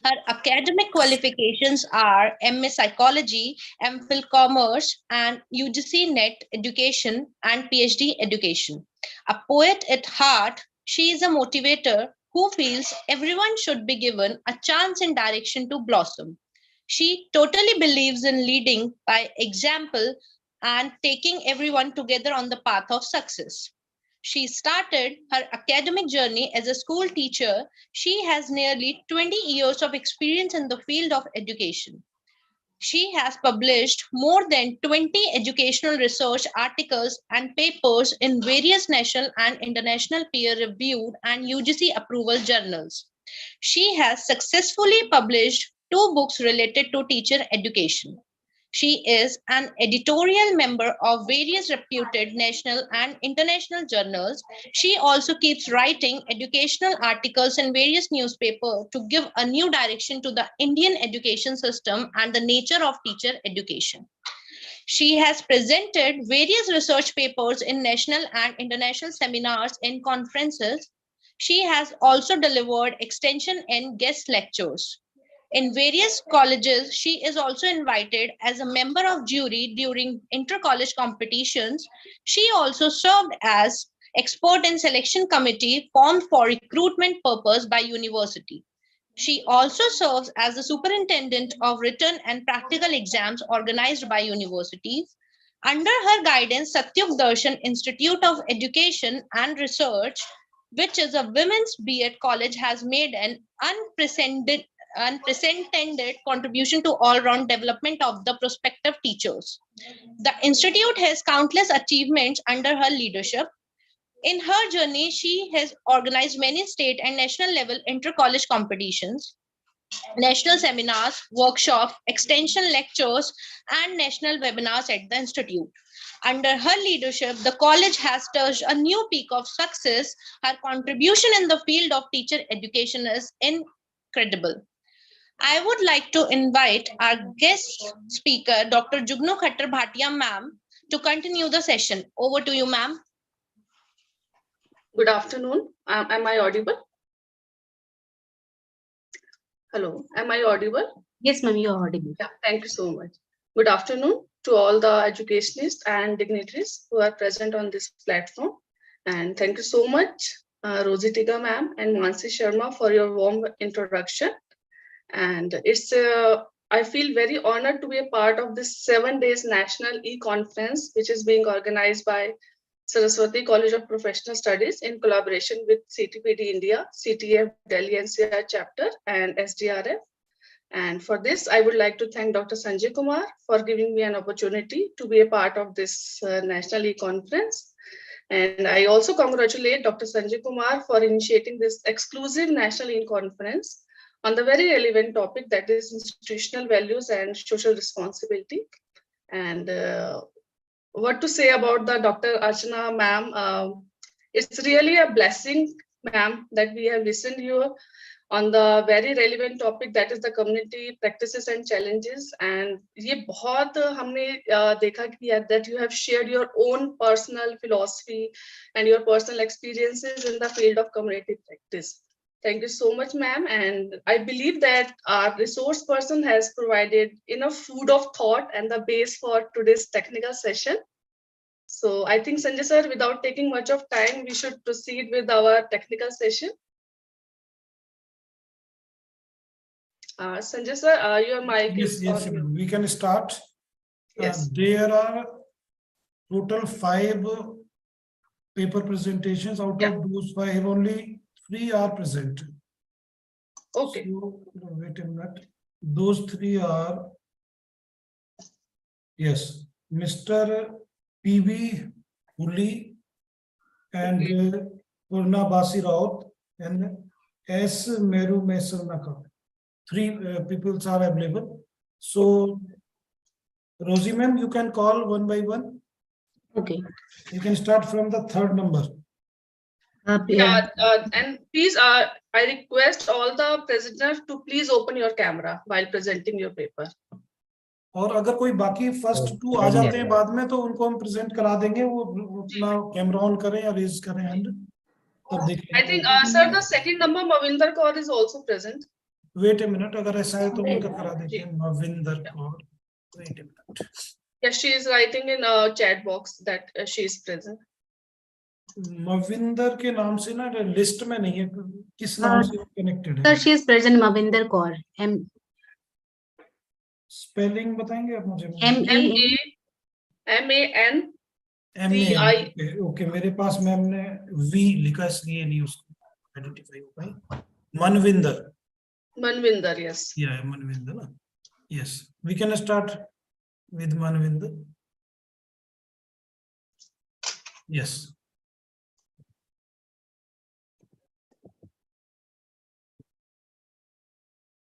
Her academic qualifications are MA Psychology, MPhil Commerce, and UGC NET Education and PhD Education. A poet at heart, she is a motivator who feels everyone should be given a chance and direction to blossom. She totally believes in leading by example and taking everyone together on the path of success. She started her academic journey as a school teacher. She has nearly 20 years of experience in the field of education. She has published more than 20 educational research articles and papers in various national and international peer-reviewed and UGC approval journals. She has successfully published 2 books related to teacher education. She is an editorial member of various reputed national and international journals. She also keeps writing educational articles in various newspapers to give a new direction to the Indian education system and the nature of teacher education. She has presented various research papers in national and international seminars and conferences. She has also delivered extension and guest lectures. In various colleges, she is also invited as a member of jury during inter-college competitions. She also served as expert in selection committee formed for recruitment purpose by university. She also serves as the superintendent of written and practical exams organized by universities. Under her guidance, Satyug Darshan Institute of Education and Research, which is a women's B.Ed college, has made an unprecedented contribution to all-round development of the prospective teachers. The institute has countless achievements under her leadership. In her journey, she has organized many state and national level inter-college competitions, national seminars, workshops, extension lectures, and national webinars at the institute. Under her leadership, the college has touched a new peak of success. Her contribution in the field of teacher education is incredible. I would like to invite our guest speaker, Dr. Jugnu Khattar Bhatia ma'am, to continue the session. Over to you, ma'am. Good afternoon. Am I audible? Hello, am I audible? Yes, ma'am, you are audible. Yeah, thank you so much. Good afternoon to all the educationists and dignitaries who are present on this platform. And thank you so much, Rosie Tigga ma'am and Mansi Sharma, for your warm introduction. And I feel very honored to be a part of this 7 days national e-conference, which is being organized by Saraswati College of Professional Studies in collaboration with CTPD India, CTF Delhi NCR chapter and SDRF. And for this, I would like to thank Dr. Sanjay Kumar for giving me an opportunity to be a part of this national e-conference. And I also congratulate Dr. Sanjay Kumar for initiating this exclusive national e-conference on the very relevant topic, that is institutional values and social responsibility. And what to say about the Dr. Archana ma'am? It's really a blessing, ma'am, that we have listened to you on the very relevant topic, that is the community practices and challenges. And ये बहुत हमने देखा कि that you have shared your own personal philosophy and your personal experiences in the field of community practice. Thank you so much, ma'am. And I believe that our resource person has provided enough food of thought and the base for today's technical session. So I think, Sanjay sir, without taking much of time, we should proceed with our technical session. Sanjay sir, your mic is Yes, on. we can start. Yes. There are total 5 paper presentations. Out of those 5, only 3 are present. Okay. So, wait a minute. Those 3 are, yes, Mr. P.B. Huli and Purna Basi Raut and S. Meru Mesarnaka. 3 people are available. So, Rosie ma'am, you can call one by one. Okay. You can start from the 3rd number. And please, I request all the presenters to please open your camera while presenting your paper. और अगर कोई बाकी first 2 आ जाते हैं बाद में तो उनको हम प्रेजेंट करा देंगे, वो अपना कैमरा ऑन करें या रेज करें हैंड तब देखें. I think sir, the second number Mavinder Kaur is also present. Wait a minute, अगर ऐसा है तो उनका करा देते हैं. Mavinder Kaur, wait a minute. Yes, she is writing in chat box that she is present. मविंदर के नाम से ना लिस्ट में नहीं है, किस नाम से कनेक्टेड है? Sir, she is present, Mavinder Kaur. Spelling बताएंगे आप मुझे? MAN ओके, मेरे पास मैम ने वी लिखा इसलिए नहीं उसको आइडेंटिफाई हो पाई. Manvinder, Manvinder, yes. या मनविंदर ना, Yes, we can start with Manvinder. Yes.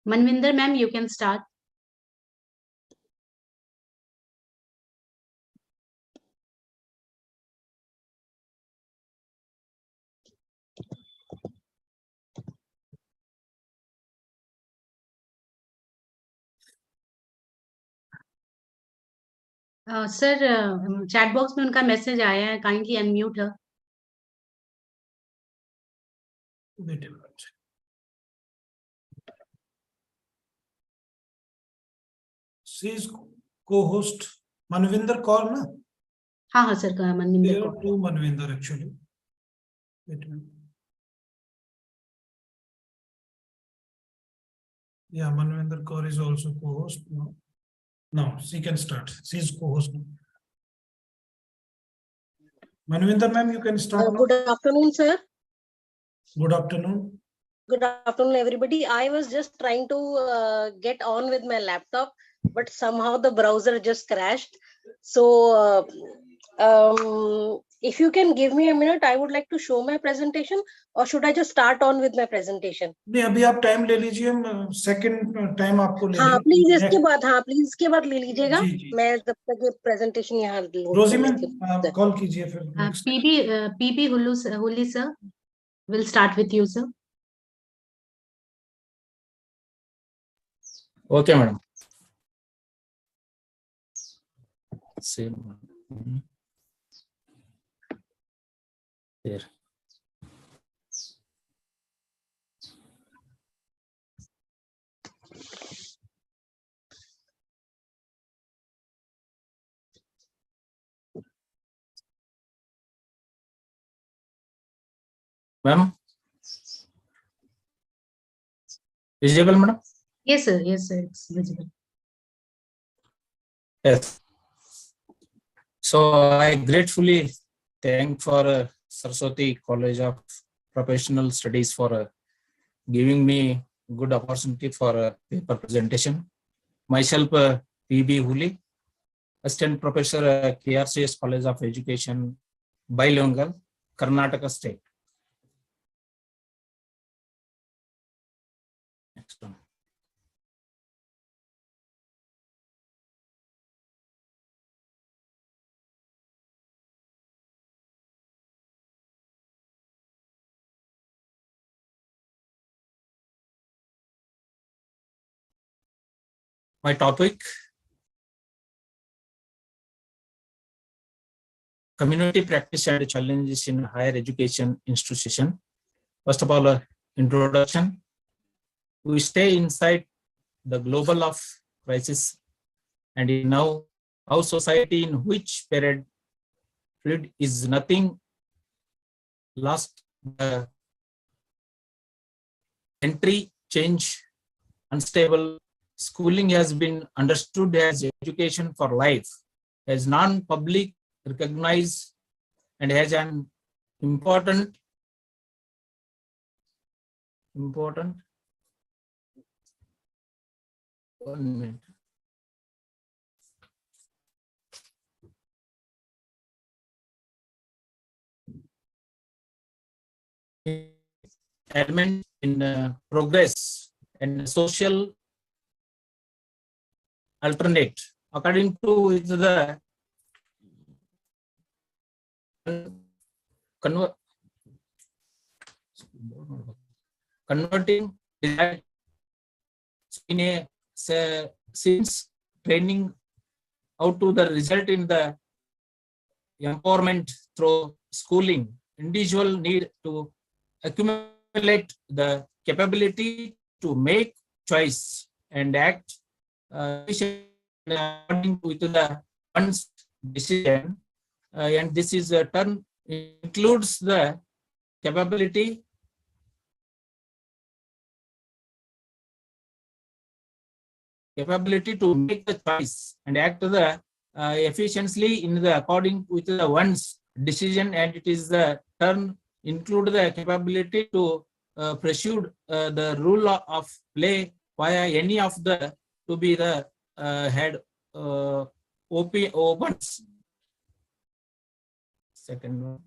Manvinder ma'am, you can start. Sir chat box में उनका मैसेज आया है, काइंडली अनम्यूट है. Wait a minute. She is co-host Manvinder Kaur, na? हाँ हाँ सर, मनविंदर There को. are two Manvinder actually. Wait a minute. Yeah, Manvinder Kaur is also co-host. No, no, she can start. She is co-host. Manvinder ma'am, you can start. now. Good afternoon, sir. Good afternoon. Good afternoon, everybody. I was just trying to get on with my laptop, but somehow the browser just crashed. So, if you can give me a minute, I would like to show my presentation, or should I just start on with my presentation? नहीं, अभी आप time ले लीजिए, हम second time आपको ले हाँ लेंगे। प्लीज इसके बाद, हाँ प्लीज इसके बाद ले लीजिएगा। जी, जी। मैं जब तक ये प्रेजेंटेशन यहाँ रोजी मैम, आप कॉल कीजिए फिर next। पीबी हुली sir, will start with you sir. Okay, madam. Same. There. Ma'am, visible, madam? Yes sir, it's visible. Yes. So I gratefully thank for Saraswati College of Professional Studies for giving me good opportunity for paper presentation. Myself, P.B. Huli, Assistant Professor, KRCS College of Education, Bilingual, Karnataka State. Next one. My topic, community practice and challenges in higher education institution. First of all, introduction. We stay inside the global of crisis, and now our society in which period fluid is nothing lost. The entry change, unstable. Schooling has been understood as education for life, as non-public recognized, and has an important 1 minute. Element in progress and social alternate according to the converting that in a since training out to the result in the empowerment through schooling. Individual need to accumulate the capability to make choice and act according to the one's decision, and this is a term includes the capability to make the choice and act the efficiently in the according with the one's decision, and it is the term include the capability to pursue the rule of play via any of the to be the had opens. Second one.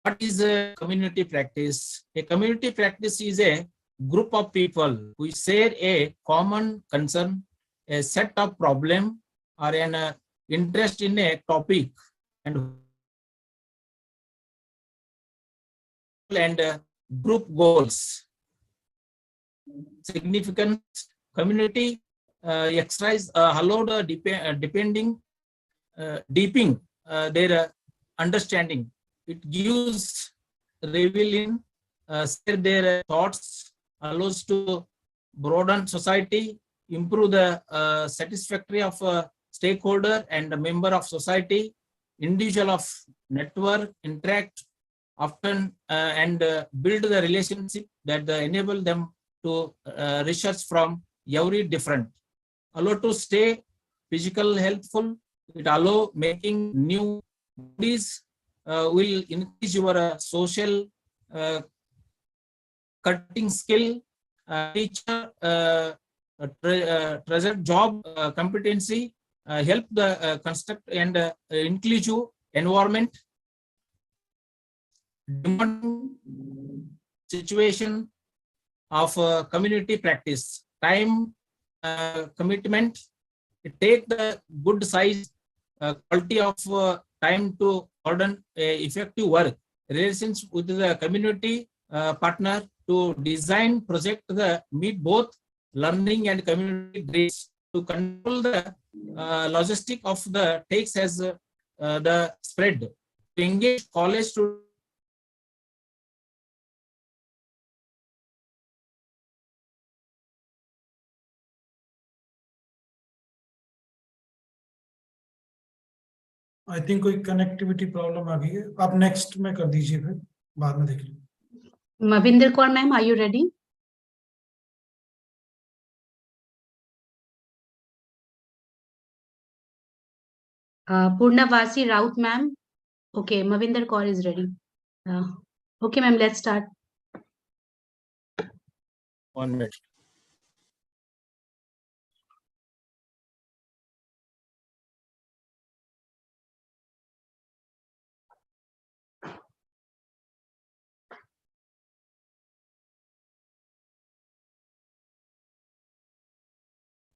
What is a community practice? A community practice is a group of people who share a common concern, a set of problem, or an interest in a topic, and group goals. Significant community exercise allowed deepening their understanding. It gives revealing share their thoughts, allows to broaden society, improve the satisfactory of stakeholder and a member of society, individual of network, interact often and build the relationship that enable them to research from every different. Allow to stay physical healthful. It allow making new bodies, will increase your social cutting skill, teacher treasure job competency, help the construct and inclusive environment. Situation of community practice, time commitment. It take the good size quality of time to coordinate effective work, relations with the community partner to design project the meet both learning and community needs, to control the logistic of the takes as the spread, to engage college to I think कोई connectivity problem आ गई है, आप next में कर दीजिए, फिर बाद में देख लीजिए। Mavinder Kaur ma'am, are you ready? Purnavasi Raut ma'am. Okay, Mavinder Kaur is ready. Okay ma'am, let's start. 1 minute.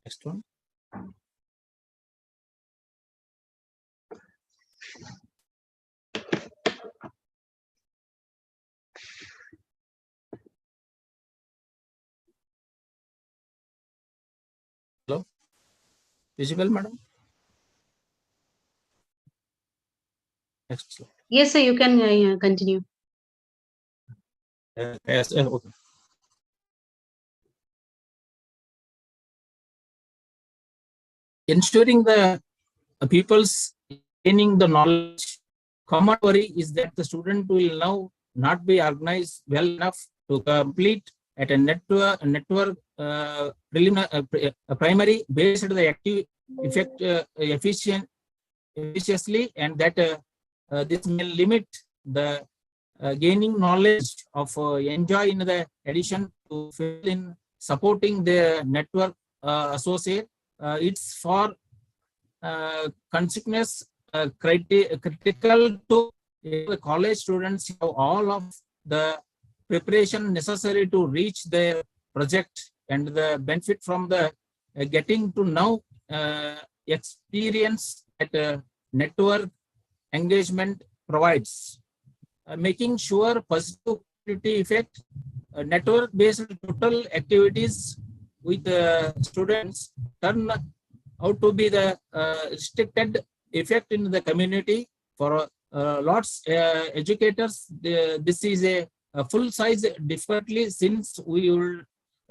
Next one. Hello, visible, madam? Next slide. Yes, sir, you can continue. Yes, okay. Ensuring the people's gaining the knowledge. Common worry is that the student will now not be organized well enough to complete at a network primary based the active effect efficiently, and that this may limit the gaining knowledge of enjoy in the addition to fill in supporting the network associate. It's for consequence critical to the college students have all of the preparation necessary to reach their project and the benefit from the getting to know experience that network engagement provides, making sure positive effect. Network based total activities with students turn out to be the restricted effect in the community for lots educators. This is a full size difficulty, since we will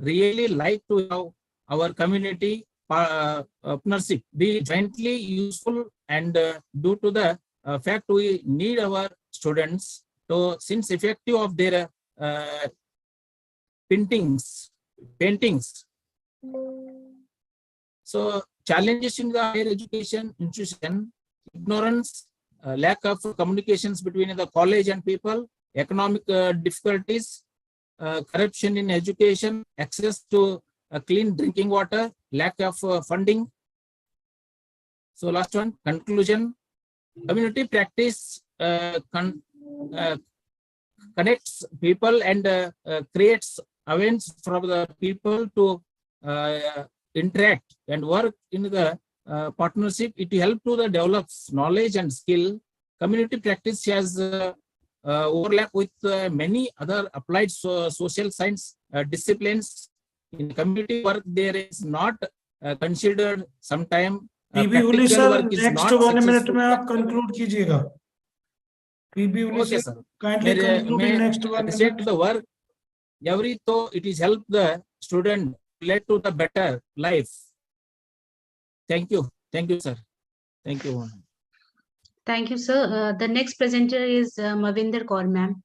really like to have our community partnership be jointly useful, and due to the fact we need our students to since effective of their paintings. So challenges in the higher education institution: ignorance, lack of communications between the college and people, economic difficulties, corruption in education, access to clean drinking water, lack of funding. So last one, conclusion. Community practice connects people and creates awareness for the people to interact and work in the partnership. It helps to the develops knowledge and skill. Community practice has overlap with many other applied social science disciplines. In community work, there is not considered sometime पीबी उली practical sir work is next not 1 minute successful. में आप conclude कीजिएगा पीबी उली Okay, sir sir. Kindly conclude in next 1 appreciate minute the work. Every though it is help the student led to the better life. Thank you. Thank you, sir. Thank you. Thank you, sir. The next presenter is Mavinder Kaur, ma'am.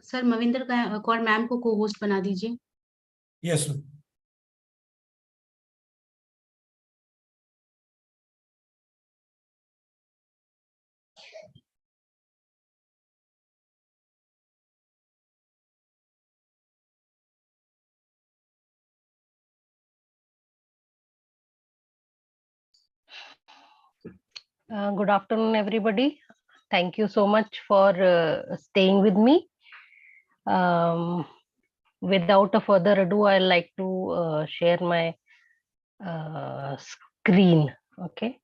Sir Mavinder Kaur ma'am को co-host बना दीजिए. Yes Good afternoon, everybody. Thank you so much for staying with me. Without a further ado, I'd like to share my screen. Okay.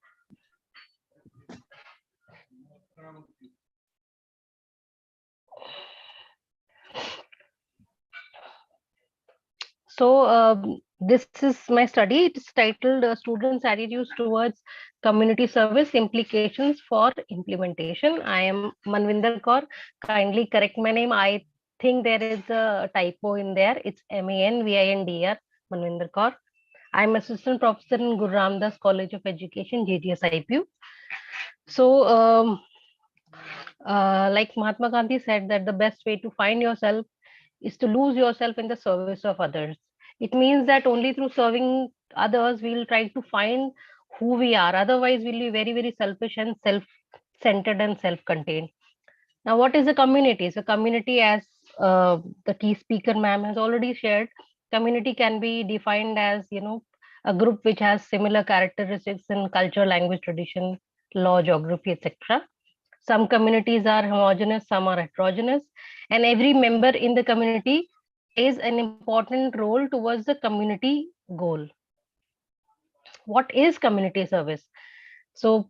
So this is my study. It is titled Students' Attitudes Towards Community Service Implications for Implementation. I am Manvinder Kaur. Kindly correct my name. I think there is a typo in there. It's Manvindr, Manvinder Kaur. I'm assistant professor in Guru Ramdas College of Education, JGS IPU. So like Mahatma Gandhi said that the best way to find yourself is to lose yourself in the service of others. It means that only through serving others, we'll try to find who we are. Otherwise, we'll be very, very selfish and self-centered and self-contained. Now, what is a community? So community, as the key speaker ma'am has already shared, community can be defined as, a group which has similar characteristics in culture, language, tradition, law, geography, etc. Some communities are homogeneous, some are heterogeneous, and every member in the community plays an important role towards the community goal. What is community service? So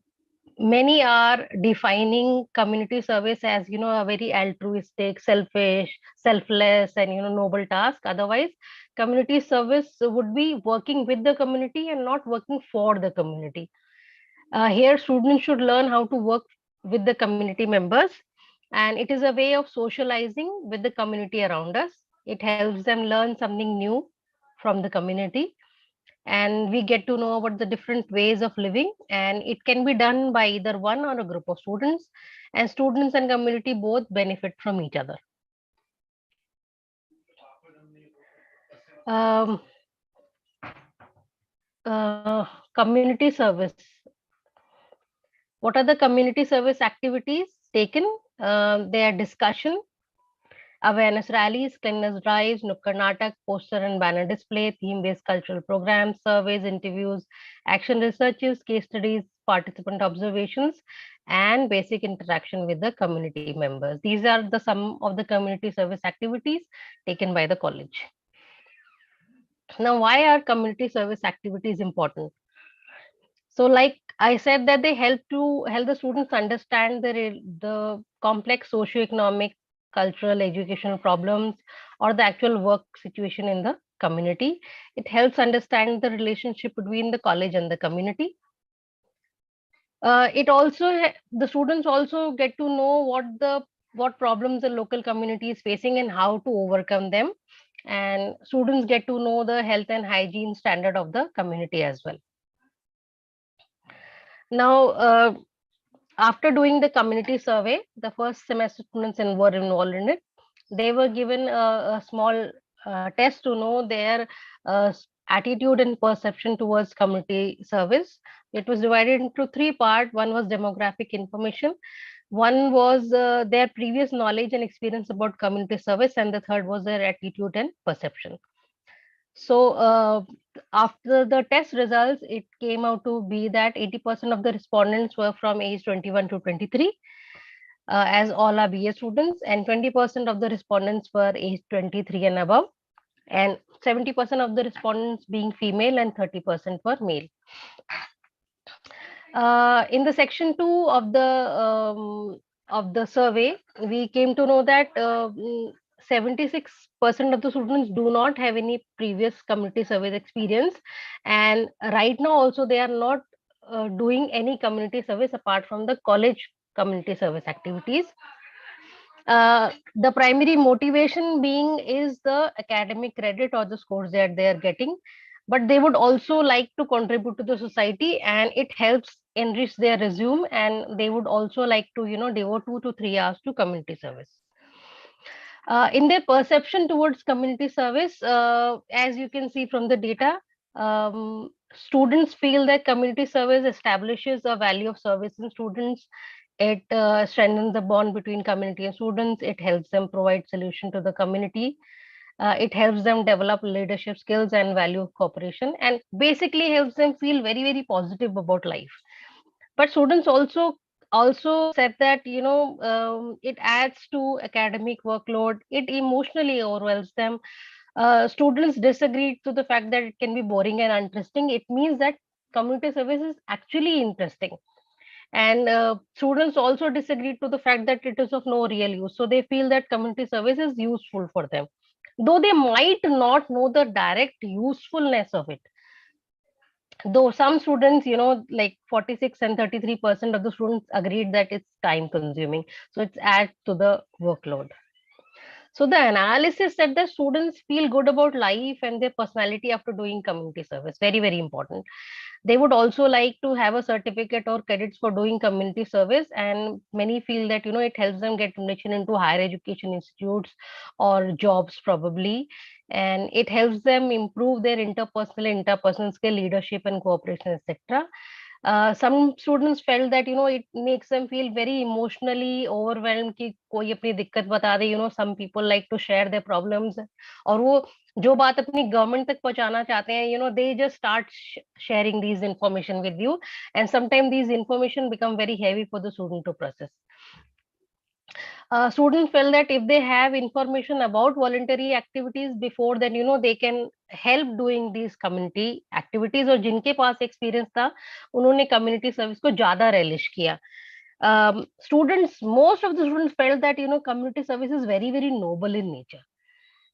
many are defining community service as, a very altruistic, selfish, selfless, and, noble task. Otherwise, community service would be working with the community and not working for the community. Here, students should learn how to work with the community members, and it is a way of socializing with the community around us. It helps them learn something new from the community, and we get to know about the different ways of living, and it can be done by either one or a group of students, and students and community both benefit from each other. Community service. What are the community service activities taken? Their discussion, awareness rallies, cleanliness drives, Nukkad Natak, poster and banner display, theme-based cultural programs, surveys, interviews, action researches, case studies, participant observations, and basic interaction with the community members. These are the some of the community service activities taken by the college. Now, why are community service activities important? So like I said that they help the students understand the complex socioeconomic, cultural, educational problems or the actual work situation in the community. It helps understand the relationship between the college and the community. The students also get to know what problems the local community is facing and how to overcome them. And students get to know the health and hygiene standard of the community as well. Now, after doing the community survey, the first semester students were involved in it. They were given a small test to know their attitude and perception towards community service. It was divided into three parts. One was demographic information, one was their previous knowledge and experience about community service, and the third was their attitude and perception. So after the test results, it came out to be that 80% of the respondents were from age 21 to 23, as all are BA students, and 20% of the respondents were age 23 and above, and 70% of the respondents being female and 30% were male. In the section 2 of the survey, we came to know that 76% of the students do not have any previous community service experience, and right now also they are not doing any community service apart from the college community service activities. The primary motivation being is the academic credit or the scores that they are getting, but they would also like to contribute to the society, and it helps enrich their resume, and they would also like to devote 2 to 3 hours to community service. In their perception towards community service, as you can see from the data, students feel that community service establishes a value of service in students. It strengthens the bond between community and students. It helps them provide solution to the community. It helps them develop leadership skills and value of cooperation, and basically helps them feel very, very positive about life. But students also said that it adds to academic workload. It emotionally overwhelms them. Students disagreed to the fact that it can be boring and uninteresting. It means that community service is actually interesting. And students also disagreed to the fact that it is of no real use. So they feel that community service is useful for them, though they might not know the direct usefulness of it. Though some students, like 46 and 33% of the students agreed that it's time consuming. So it's add to the workload. So the analysis said that students feel good about life and their personality after doing community service. Very, very important. They would also like to have a certificate or credits for doing community service, and many feel that it helps them get admission into higher education institutes or jobs probably, and it helps them improve their interpersonal skill, leadership and cooperation, etc. Some students felt that it makes them feel very emotionally overwhelmed कि कोई अपनी दिक्कत बता दे. Some people like to share their problems, और वो जो बात अपनी गवर्नमेंट तक पहुंचाना चाहते हैं, they just start sharing these information with you, and sometimes these information become very heavy for the student to process. Students felt that if they have information about voluntary activities before, then they can help doing these community activities, और जिनके पास experience था उन्होंने community service को ज़्यादा relish किया. Most of the students felt that community service is very, very noble in nature,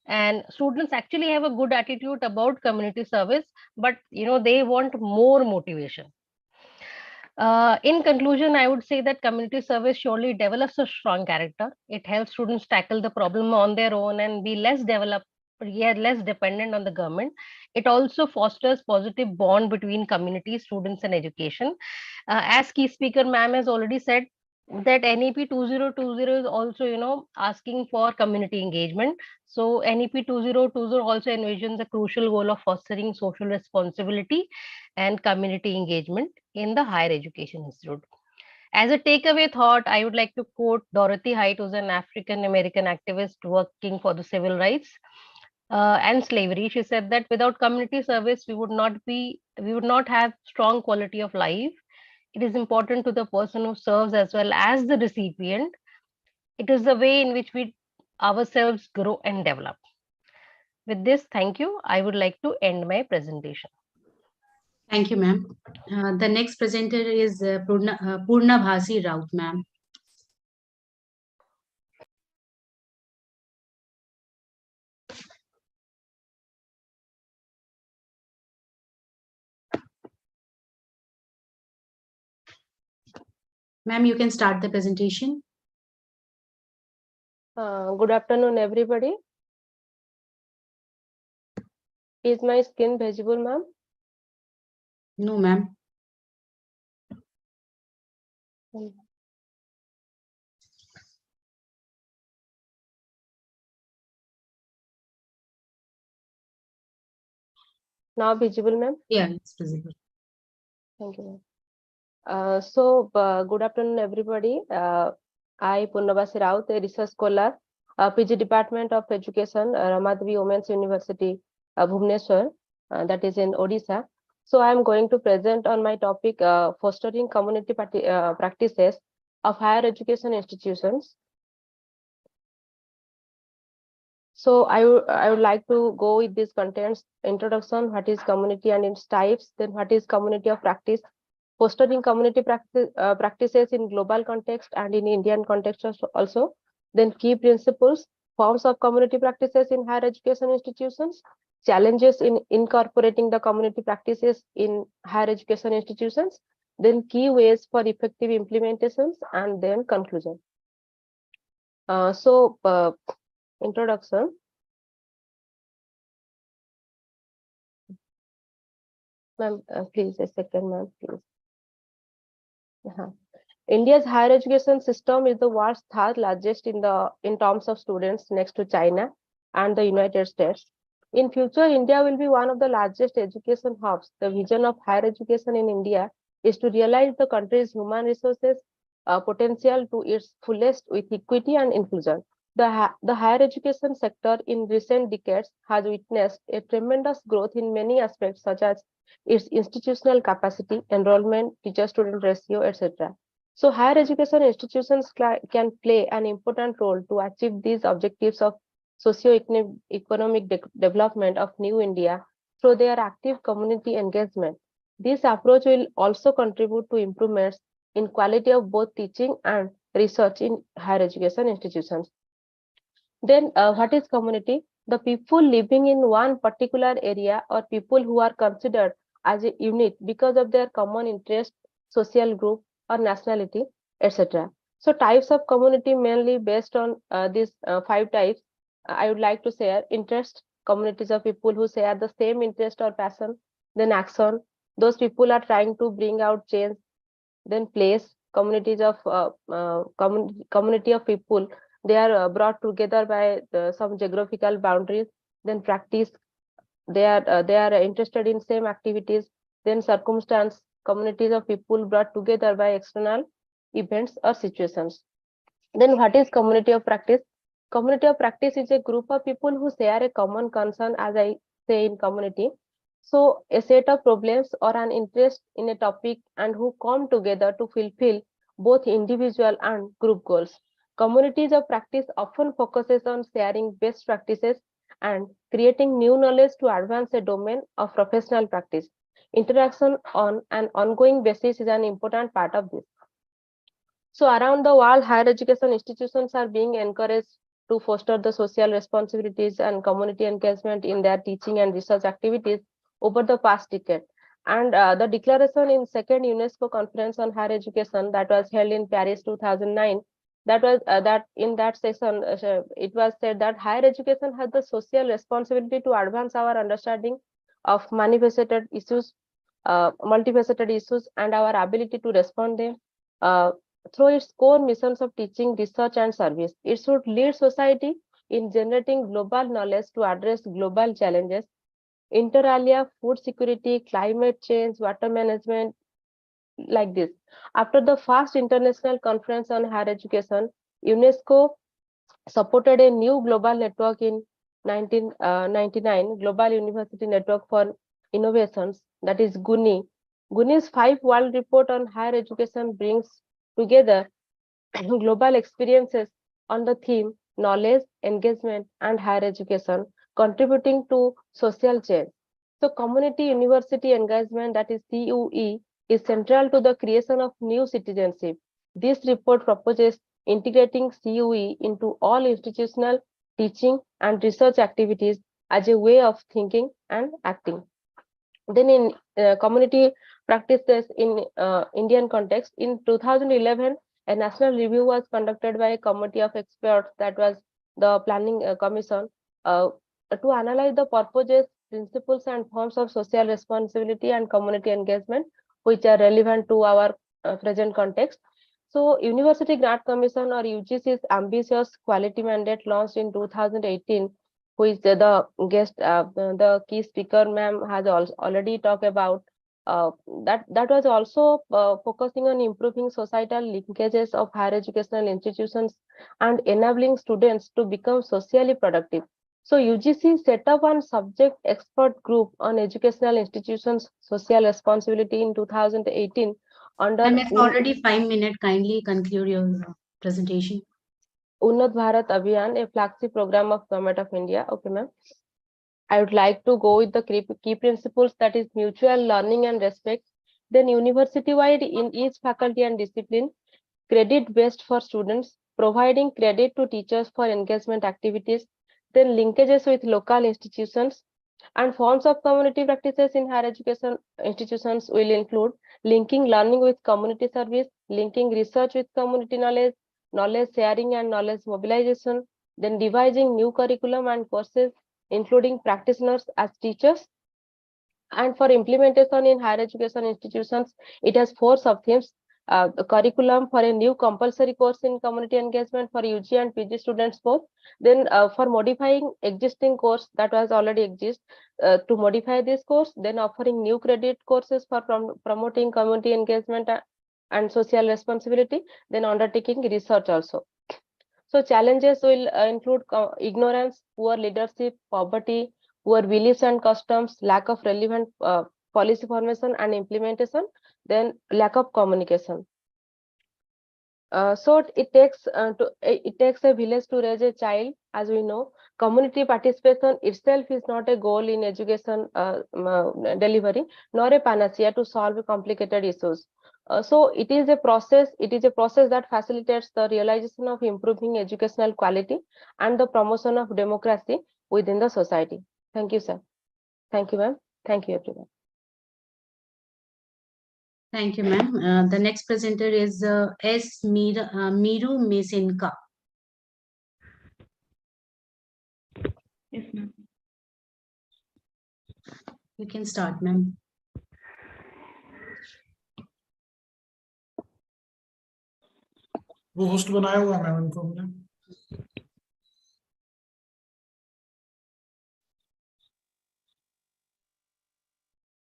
and students actually have a good attitude about community service, but they want more motivation. In conclusion, I would say that community service surely develops a strong character. It helps students tackle the problem on their own and be less dependent on the government. It also fosters positive bond between community, students and education. As key speaker ma'am has already said, that NEP 2020 is also asking for community engagement. So NEP 2020 also envisions a crucial goal of fostering social responsibility and community engagement in the higher education institute. As a takeaway thought, I would like to quote Dorothy Height, who's an African American activist working for the civil rights and slavery. She said that without community service, we would not have strong quality of life. It is important to the person who serves as well as the recipient. It is the way in which we ourselves grow and develop. With this, thank you. I would like to end my presentation. Thank you, ma'am. The next presenter is Purna Bhasi Raut, ma'am. Ma'am, you can start the presentation. Good afternoon, everybody. Is my screen visible, ma'am? No, ma'am. Now visible, ma'am? Yeah, it's visible. Thank you, ma'am. Good afternoon, everybody. I, Purnavasi Raut, a research scholar, PG Department of Education, Ramadvi Women's University, Bhubaneswar, that is in Odisha. So I am going to present on my topic, fostering community practices of higher education institutions. So I would like to go with these contents: introduction, what is community and its types, then what is community of practice, fostering community practices in global context and in Indian context also, then key principles, forms of community practices in higher education institutions, challenges in incorporating the community practices in higher education institutions, then key ways for effective implementations, and then conclusion. Introduction. Ma'am, please a second, ma'am, please. India's higher education system is the world's third largest in terms of students, next to China and the United States. In future, India will be one of the largest education hubs. The vision of higher education in India is to realize the country's human resources potential to its fullest with equity and inclusion. The higher education sector in recent decades has witnessed a tremendous growth in many aspects, such as its institutional capacity, enrollment, teacher-student ratio, etc. So higher education institutions can play an important role to achieve these objectives of socio-economic development of New India through their active community engagement. This approach will also contribute to improvements in quality of both teaching and research in higher education institutions. Then what is community? The people living in one particular area or people who are considered as a unit because of their common interest, social group, or nationality, etc. So types of community mainly based on these 5 types. I would like to share interest, communities of people who share the same interest or passion. Then action, those people are trying to bring out change. Then place, communities of community of people, they are brought together by some geographical boundaries. Then practice, they are interested in same activities. Then circumstance, communities of people brought together by external events or situations. Then what is community of practice? Community of practice is a group of people who share a common concern, as I say in community. So a set of problems or an interest in a topic and who come together to fulfill both individual and group goals. Communities of practice often focuses on sharing best practices and creating new knowledge to advance a domain of professional practice. Interaction on an ongoing basis is an important part of this. So around the world, higher education institutions are being encouraged to foster the social responsibilities and community engagement in their teaching and research activities over the past decade. And the declaration in second UNESCO conference on higher education that was held in Paris 2009, that was that in that session it was said that higher education has the social responsibility to advance our understanding of multifaceted issues, and our ability to respond them through its core missions of teaching, research, and service. It should lead society in generating global knowledge to address global challenges, inter alia, food security, climate change, water management, like this. After the first international conference on higher education, UNESCO supported a new global network in 1999, Global University Network for Innovations, that is GUNI. GUNI's 5 World Report on Higher Education brings together global experiences on the theme knowledge, engagement, and higher education, contributing to social change. So community university engagement, that is CUE, is central to the creation of new citizenship. This report proposes integrating CUE into all institutional teaching and research activities as a way of thinking and acting. Then in community practices in Indian context, in 2011, a national review was conducted by a committee of experts, that was the Planning Commission, to analyze the purposes, principles, and forms of social responsibility and community engagement, which are relevant to our present context. So, University Grant Commission or UGC's ambitious quality mandate launched in 2018 who is the guest, the key speaker, ma'am, has already talked about. That was also focusing on improving societal linkages of higher educational institutions and enabling students to become socially productive. So UGC set up one subject expert group on educational institutions social responsibility in 2018 under And it's already 5 minutes. Kindly conclude your presentation. Unnat Bharat Abhiyan, a flagship program of Government of India. Okay, ma'am. I would like to go with the key principles, that is mutual learning and respect. Then university-wide in each faculty and discipline, credit-based for students, providing credit to teachers for engagement activities, then linkages with local institutions, and forms of community practices in higher education institutions will include linking learning with community service, linking research with community knowledge, knowledge sharing and knowledge mobilization, then devising new curriculum and courses, including practitioners as teachers. And for implementation in higher education institutions, it has 4 sub-themes. The curriculum for a new compulsory course in community engagement for UG and PG students both. Then for modifying existing course that was already exist, to modify this course, then offering new credit courses for promoting community engagement and social responsibility, then undertaking research also. So challenges will include ignorance, poor leadership, poverty, poor beliefs and customs, lack of relevant policy formation and implementation, then lack of communication. So it takes a village to raise a child, as we know. Community participation itself is not a goal in education delivery, nor a panacea to solve complicated issues. So it is a process. It is a process that facilitates the realization of improving educational quality and the promotion of democracy within the society. Thank you, sir. Thank you, ma'am. Thank you, everyone. Thank you, ma'am. The next presenter is Miru Mesinka. Yes, ma'am. You can start, ma'am. वो host बनाया हुआ ma'am उनको हमने.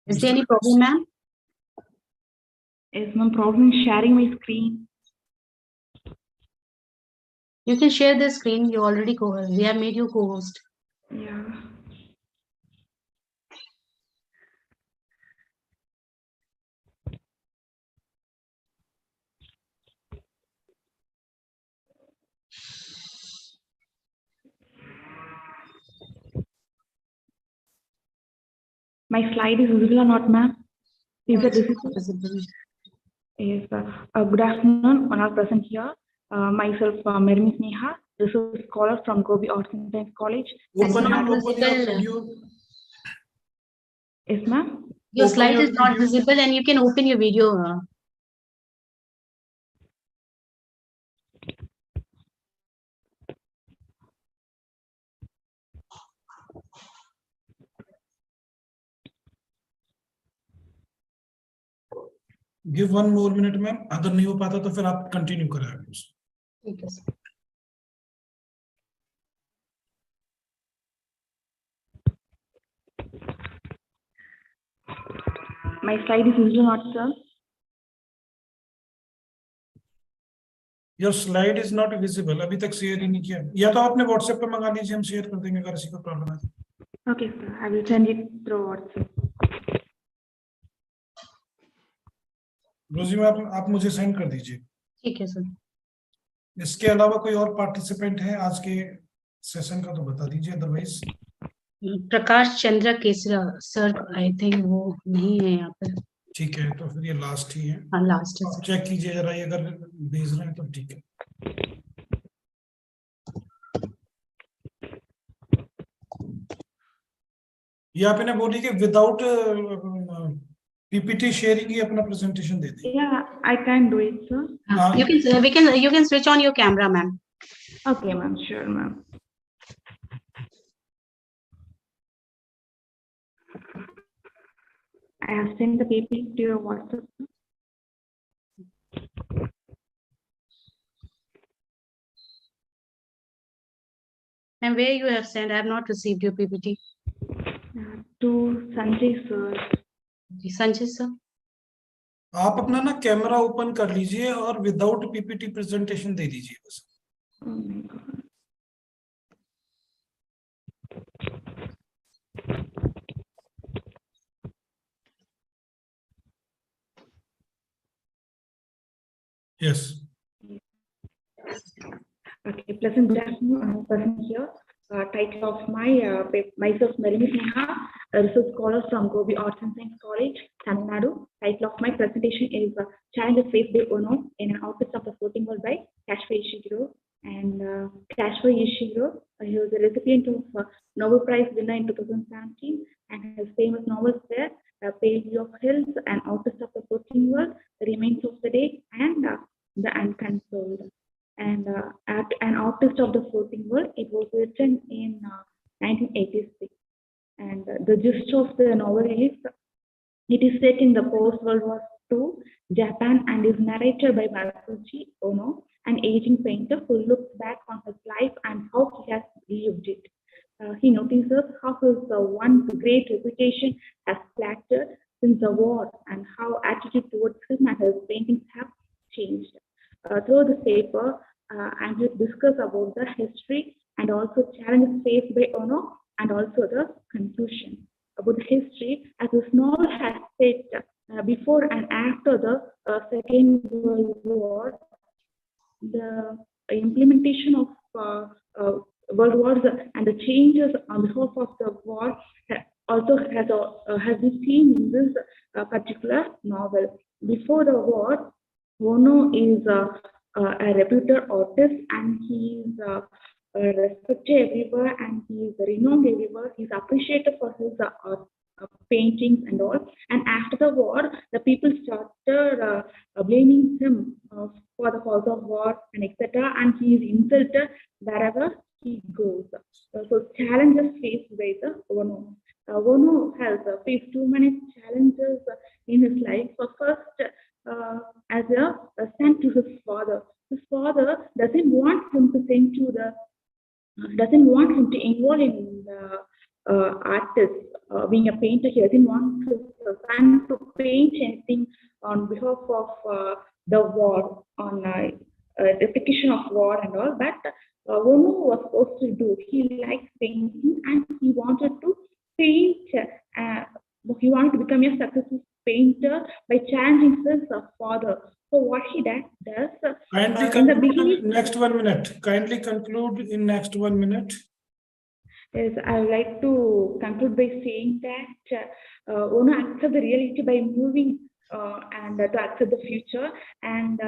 Is there any problem, ma'am? Is my problem sharing my screen? You can share the screen. You already we have made you co-host. Yeah. My slide is visible or not, ma'am? Is it visible? Yes. Good afternoon. When I present here, myself, Mermi Sneha, research scholar from Gobi Arts and Science College. Open your video. Yes, ma'am. Your slide is not visible, and you can open your video. Give 1 more minute, ma'am. अगर नहीं हो पाता तो फिर आप continue करें. ठीक है sir. My slide is visible or not, sir? Your slide is not visible. अभी तक शेयर ही नहीं किया. या तो आपने WhatsApp पे मंगा लीजिए, हम शेयर कर देंगे अगर किसी को प्रॉब्लम है. Okay, sir. I will send it through WhatsApp. रोजी मैम, आप मुझे सेंड कर दीजिए. ठीक है सर. इसके अलावा कोई और पार्टिसिपेंट है आज के सेशन का तो बता दीजिए, otherwise. Prakash Chandra Kesara sir, I think वो नहीं है यहाँ पर. ठीक है, तो फिर ये लास्ट ही है. हाँ, लास्ट है. चेक कीजिए जरा, ये अगर भेज रहे हैं तो ठीक है. ये आप इन्हें बोलिए कि विदाउट पीपीटी शेयरिंग ही अपना प्रेजेंटेशन दे दें. Yeah, I can do it, sir. You can switch on your camera, ma'am. Okay, ma'am. Sure, ma'am. I have sent the PPT to your WhatsApp. And where you have sent? I have not received your PPT. To Sanjay sir. Sanjay sir. आप अपना ना camera open कर लीजिए और without PPT presentation दे दीजिए बस. Oh my God. Yes. Okay, pleasant good afternoon, present here. Title of myself, Merimi Sneha, a research scholar from Gobi Arts and Science College, Tamil Nadu. Title of my presentation is Challenges Faced by Ono in an Office of the Floating World by Kashua Ishiguro. And Kashua Ishiguro, he was a recipient of Nobel Prize winner in 2017, and his famous novels were Pale View of Hills, An Artist of the Floating World, The Remains of the Day, and The Unconsoled. And An Artist of the Floating World, it was written in 1986. And the gist of the novel is, it is set in the post-World War II Japan and is narrated by Masuji Ono, an aging painter who looks back on his life and how he has lived it. He notices how his once great reputation has flattered since the war and how attitude towards him and his paintings have changed. Through this paper, I'm going to discuss about the history and also challenges faced by Ono, and also the conclusion. About the history, as this novel has said, before and after the Second World War, the implementation of World Wars and the changes on behalf of the war also has been seen in this particular novel. Before the war, Ono is a reputed artist, and he is respected everywhere, and he is renowned everywhere. He is appreciated for his paintings and all. And after the war, the people started blaming him for the cause of war and etc. And he is insulted wherever he goes. So challenges faced by the Ono. Ono has faced too many challenges in his life. So first, as a son to his father. His father doesn't want him to send to the, doesn't want him to involve in the artist, being a painter. He doesn't want his son to paint anything on behalf of the war, on depiction of war and all. But Ono was supposed to do. He likes painting, and he wanted to paint. He wanted to become a successful painter by challenging his father. So what he does Kindly in the conclude beginning. in next 1 minute. Kindly conclude in next 1 minute. Yes, I would like to conclude by saying that Ono accepts the reality by moving and to accept the future, and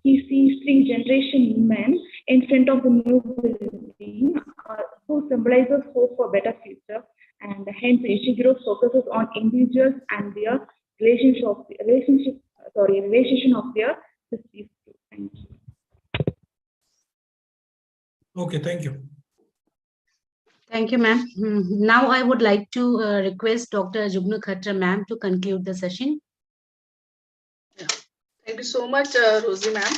he sees 3 generation men in front of the new building who symbolizes hope for better future, and hence Ishiguro focuses on individuals and their relationship of their histories. Thank you. Okay, thank you. Thank you, ma'am. Now I would like to request Dr. Jugnu Khatra ma'am to conclude the session. Thank you so much, Rosie ma'am.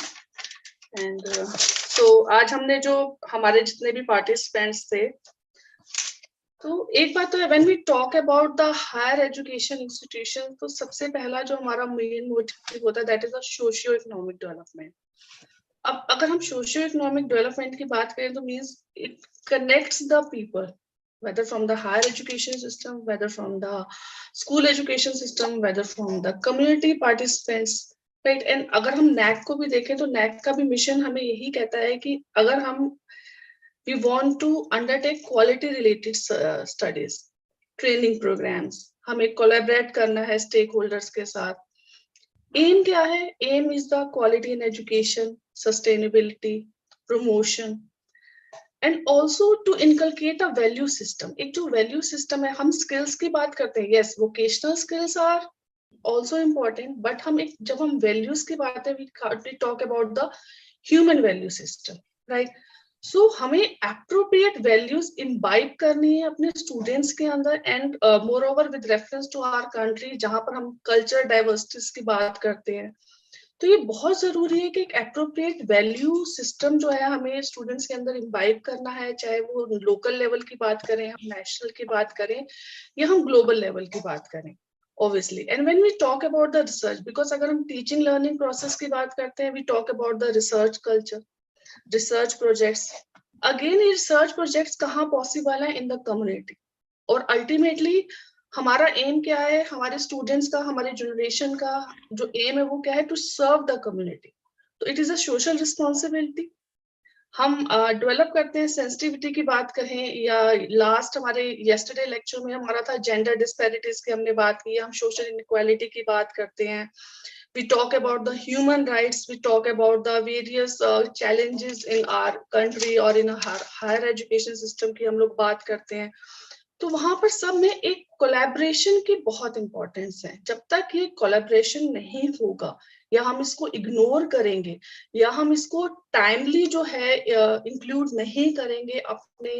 And so आज हमने जो हमारे जितने भी participants थे, तो एक बात तो है, when we talk about the higher education institution, तो सबसे पहला जो हमारा main motive होता है, that is the socio-economic development. अब अगर हम socio-economic development की बात करें, तो means it connects the people, whether from the higher education system, whether from the school education system, whether from the community participants, right? And अगर हम NAC को भी देखें, तो NAC का भी mission हमें यही कहता है कि अगर हम we want to undertake quality related studies, training programs, हमें collaborate करना है stakeholders के साथ. Aim क्या है? Aim is the quality in education, sustainability, promotion, and also to inculcate a value system. एक जो value system है, हम skills की बात करते हैं. Yes, vocational skills are also important, but जब हम values की बात है, we talk about the human value system, right? So हमें appropriate values imbibe करनी है अपने students के अंदर, and moreover with reference to our country, जहाँ पर हम culture diversities की बात करते हैं, तो ये बहुत जरूरी है कि एक एप्रोप्रिएट वैल्यू सिस्टम जो है हमें स्टूडेंट्स के अंदर इम्बाइब करना है, चाहे वो लोकल लेवल की बात करें, हम नेशनल की बात करें या हम ग्लोबल लेवल की बात करें, obviously. And when we talk about the research, because अगर हम टीचिंग लर्निंग प्रोसेस की बात करते हैं, we talk about the research culture, research projects. Again, ये research projects कहाँ possible है? In the community. और ultimately हमारा एम क्या है, हमारे स्टूडेंट्स का, हमारे जनरेशन का जो एम है वो क्या है? To serve the community. तो it is a social responsibility. हम डेवलप करते हैं सेंसिटिविटी की बात करें, या लास्ट हमारे येस्टरडे लेक्चर में हमारा था जेंडर डिस्पैरिटीज की हमने बात की, हम सोशल इनइक्वालिटी की बात करते हैं. We talk about the human rights, we talk about the various challenges in our country or in our higher education system की हम लोग बात करते हैं. तो वहां पर सब में एक कोलैबोरेशन की बहुत इंपॉर्टेंस है. जब तक ये कोलैबोरेशन नहीं होगा, या हम इसको इग्नोर करेंगे, या हम इसको टाइमली जो है इंक्लूड नहीं करेंगे अपने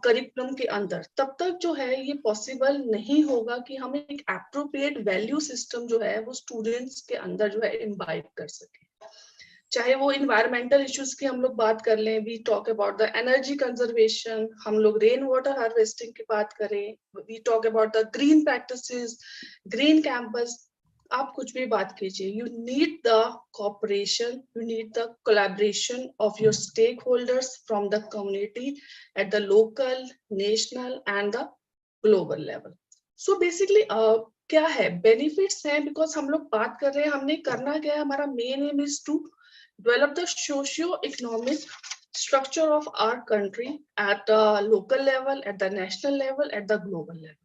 करिकुलम के अंदर, तब तक जो है ये पॉसिबल नहीं होगा कि हम एक एप्रोप्रिएट वैल्यू सिस्टम जो है वो स्टूडेंट्स के अंदर जो है इम्बाइब कर सके. चाहे वो इन्वायरमेंटल इश्यूज की हम लोग बात कर लें, we talk about the energy conservation, हम लोग रेन वाटर हार्वेस्टिंग की बात करें, we talk about the green practices, green campus, आप कुछ भी बात कीजिए, you need the cooperation, you need the collaboration of your stakeholders from the community at the local, national and the global level. So basically क्या है benefits हैं, because हम लोग बात कर रहे हैं, हमने करना क्या है, हमारा main aim is to develop the socio-economic structure of our country at the local level, at the national level, at the global level.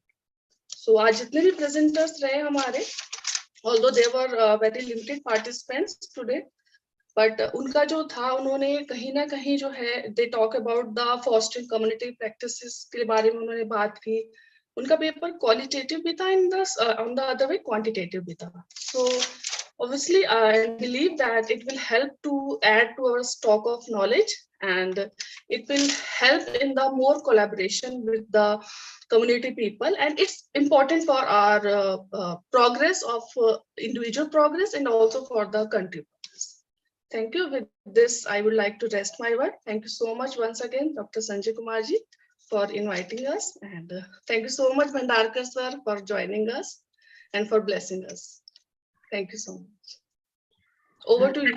So आज जितने भी presenters रहे हमारे, although there were very limited participants today, but उनका जो था, उन्होंने कहीं ना कहीं जो है they talk about the fostering community practices के बारे में उन्होंने बात की. उनका पेपर qualitative भी था, on the other way quantitative भी था. So obviously, I believe that it will help to add to our stock of knowledge, and it will help in the more collaboration with the community people, and it's important for our progress of individual progress and also for the country progress. Thank you. With this, I would like to rest my word. Thank you so much once again, Dr. Sanjay Kumar ji, for inviting us, and thank you so much, Bhandarkar sir, for joining us and for blessing us. Thank you so much. Over to you.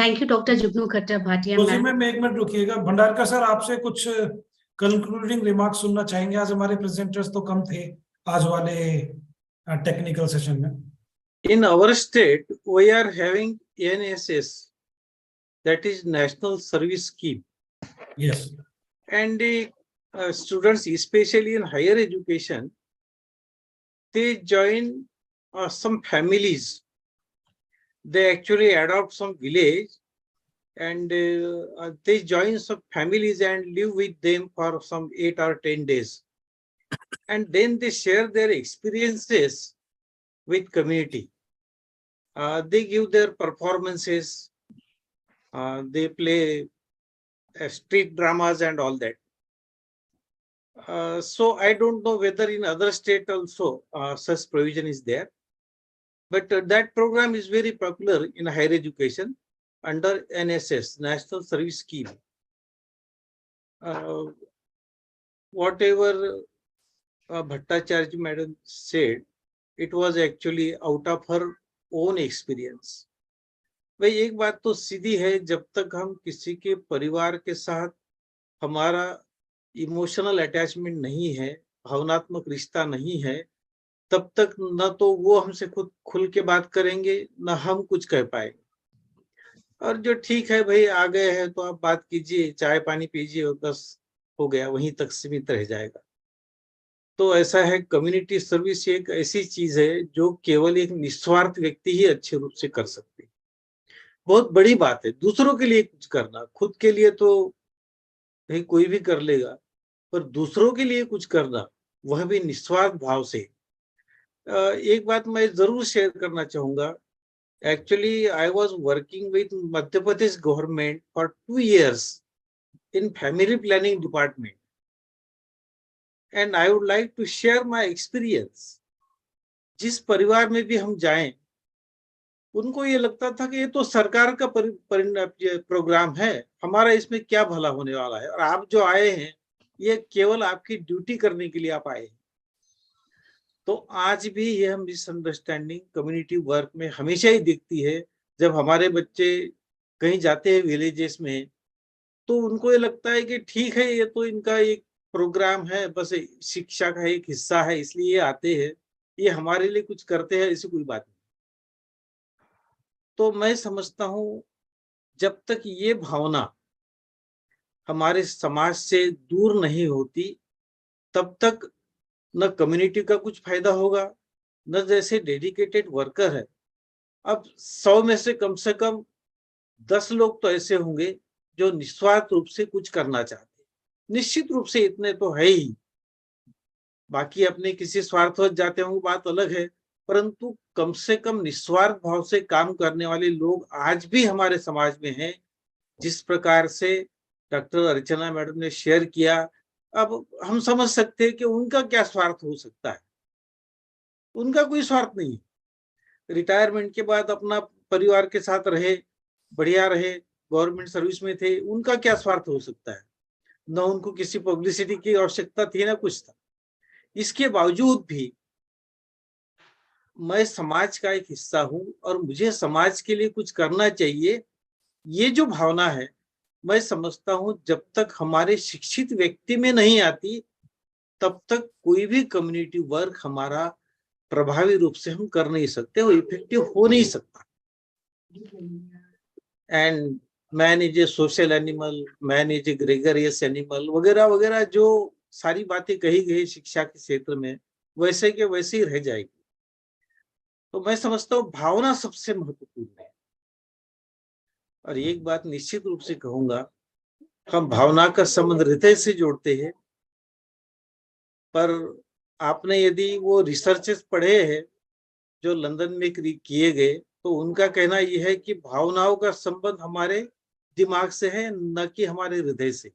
Thank you, Dr. Jugnu Khattar Bhatia रोजी ma'am. Ma'am एक minute रुकिएगा. Bhandarkar sir आपसे कुछ concluding remarks सुनना चाहेंगे. आज हमारे presenters तो कम थे आज वाले टेक्निकल सेशन में. In our state, we are having NSS, that is National Service Scheme. Yes. And students, especially in higher education, they join some families. They actually adopt some village, and they join some families and live with them for some 8 or 10 days. And then they share their experiences with community. They give their performances. They play street dramas and all that. So I don't know whether in other state also such provision is there, but that program is very popular in higher education under NSS, National Service Scheme. Whatever Bhattacharya madam said, it was actually out of her own experience. भाई एक बात तो सीधी है, जब तक हम किसी के परिवार के साथ हमारा इमोशनल अटैचमेंट नहीं है, भावनात्मक रिश्ता नहीं है, तब तक न तो वो हमसे खुद खुल के बात करेंगे, न हम कुछ कह पाएंगे. और जो ठीक है भाई आ गए हैं तो आप बात कीजिए, चाय पानी पीजिए और बस हो गया, वहीं तक सीमित रह जाएगा. तो ऐसा है, कम्युनिटी सर्विस एक ऐसी चीज है जो केवल एक निस्वार्थ व्यक्ति ही अच्छे रूप से कर सकते हैं. बहुत बड़ी बात है दूसरों के लिए कुछ करना. खुद के लिए तो भाई कोई भी कर लेगा, पर दूसरों के लिए कुछ करना, वह भी निस्वार्थ भाव से. एक बात मैं जरूर शेयर करना चाहूंगा. Actually I was working with Madhya Pradesh government for 2 years in family planning department, and I would like to share my experience. जिस परिवार में भी हम जाएं, उनको ये लगता था कि ये तो सरकार का प्रोग्राम है, हमारा इसमें क्या भला होने वाला है, और आप जो आए हैं ये केवल आपकी ड्यूटी करने के लिए आप आए हैं। तो आज भी यह मिसअंडरस्टैंडिंग कम्युनिटी वर्क में हमेशा ही दिखती है। जब हमारे बच्चे कहीं जाते हैं विलेजेस में, तो उनको ये लगता है कि ठीक है, ये तो इनका एक प्रोग्राम है, बस शिक्षा का एक हिस्सा है, इसलिए ये आते हैं, ये हमारे लिए कुछ करते हैं, ऐसी कोई बात नहीं। तो मैं समझता हूँ जब तक ये भावना हमारे समाज से दूर नहीं होती, तब तक न कम्युनिटी का कुछ फायदा होगा, न जैसे डेडिकेटेड वर्कर है। अब 100 में से कम 10 लोग तो ऐसे होंगे जो निस्वार्थ रूप से कुछ करना चाहते हैं। निश्चित रूप से इतने तो है ही, बाकी अपने किसी स्वार्थवश जाते होंगे, बात अलग है, परंतु कम से कम निस्वार्थ भाव से काम करने वाले लोग आज भी हमारे समाज में हैं। जिस प्रकार से डॉक्टर अर्चना मैडम ने शेयर किया, अब हम समझ सकते हैं कि उनका क्या स्वार्थ हो सकता है। उनका कोई स्वार्थ नहीं, रिटायरमेंट के बाद अपना परिवार के साथ रहे, बढ़िया रहे, गवर्नमेंट सर्विस में थे, उनका क्या स्वार्थ हो सकता है। न उनको किसी पब्लिसिटी की आवश्यकता थी, ना कुछ था। इसके बावजूद भी मैं समाज का एक हिस्सा हूं और मुझे समाज के लिए कुछ करना चाहिए, ये जो भावना है, मैं समझता हूं जब तक हमारे शिक्षित व्यक्ति में नहीं आती, तब तक कोई भी कम्युनिटी वर्क हमारा प्रभावी रूप से हम कर नहीं सकते, वो इफेक्टिव हो नहीं सकता। And man is a social animal, man is a gregarious animal, वगैरह वगैरह जो सारी बातें कही गई शिक्षा के क्षेत्र में, वैसे के वैसे ही रह जाएगी। तो मैं समझता हूँ भावना सबसे महत्वपूर्ण है। और एक बात निश्चित रूप से कहूंगा, हम भावना का संबंध हृदय से जोड़ते हैं, पर आपने यदि वो रिसर्चेस पढ़े हैं जो लंदन में किए गए, तो उनका कहना यह है कि भावनाओं का संबंध हमारे दिमाग से है, न कि हमारे हृदय से।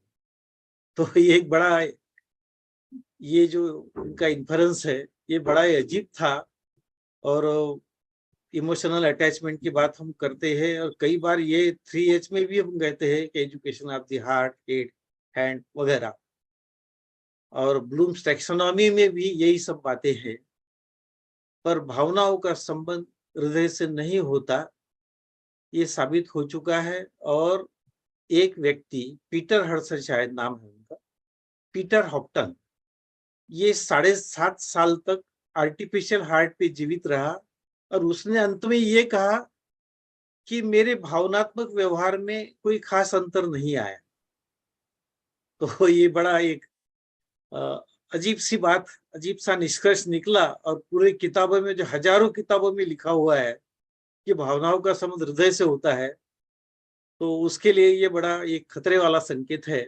तो ये एक बड़ा, ये जो उनका इन्फरेंस है, ये बड़ा ही अजीब था। और इमोशनल अटैचमेंट की बात हम करते हैं, और कई बार ये 3H में भी हम कहते हैं कि education of the heart, head, hand वगैरह, और ब्लूम्स टैक्सोनॉमी में भी यही सब बातें हैं। पर भावनाओं का संबंध हृदय से नहीं होता, ये साबित हो चुका है। और एक व्यक्ति, पीटर हडसन शायद नाम है उनका, पीटर हॉप्टन, ये 7.5 साल तक आर्टिफिशियल हार्ट पे जीवित रहा, और उसने अंत में ये कहा कि मेरे भावनात्मक व्यवहार में कोई खास अंतर नहीं आया। तो ये बड़ा एक अजीब सी बात, अजीब सा निष्कर्ष निकला। और पूरे किताबों में, जो हजारों किताबों में लिखा हुआ है कि भावनाओं का संबंध हृदय से होता है, तो उसके लिए ये बड़ा एक खतरे वाला संकेत है।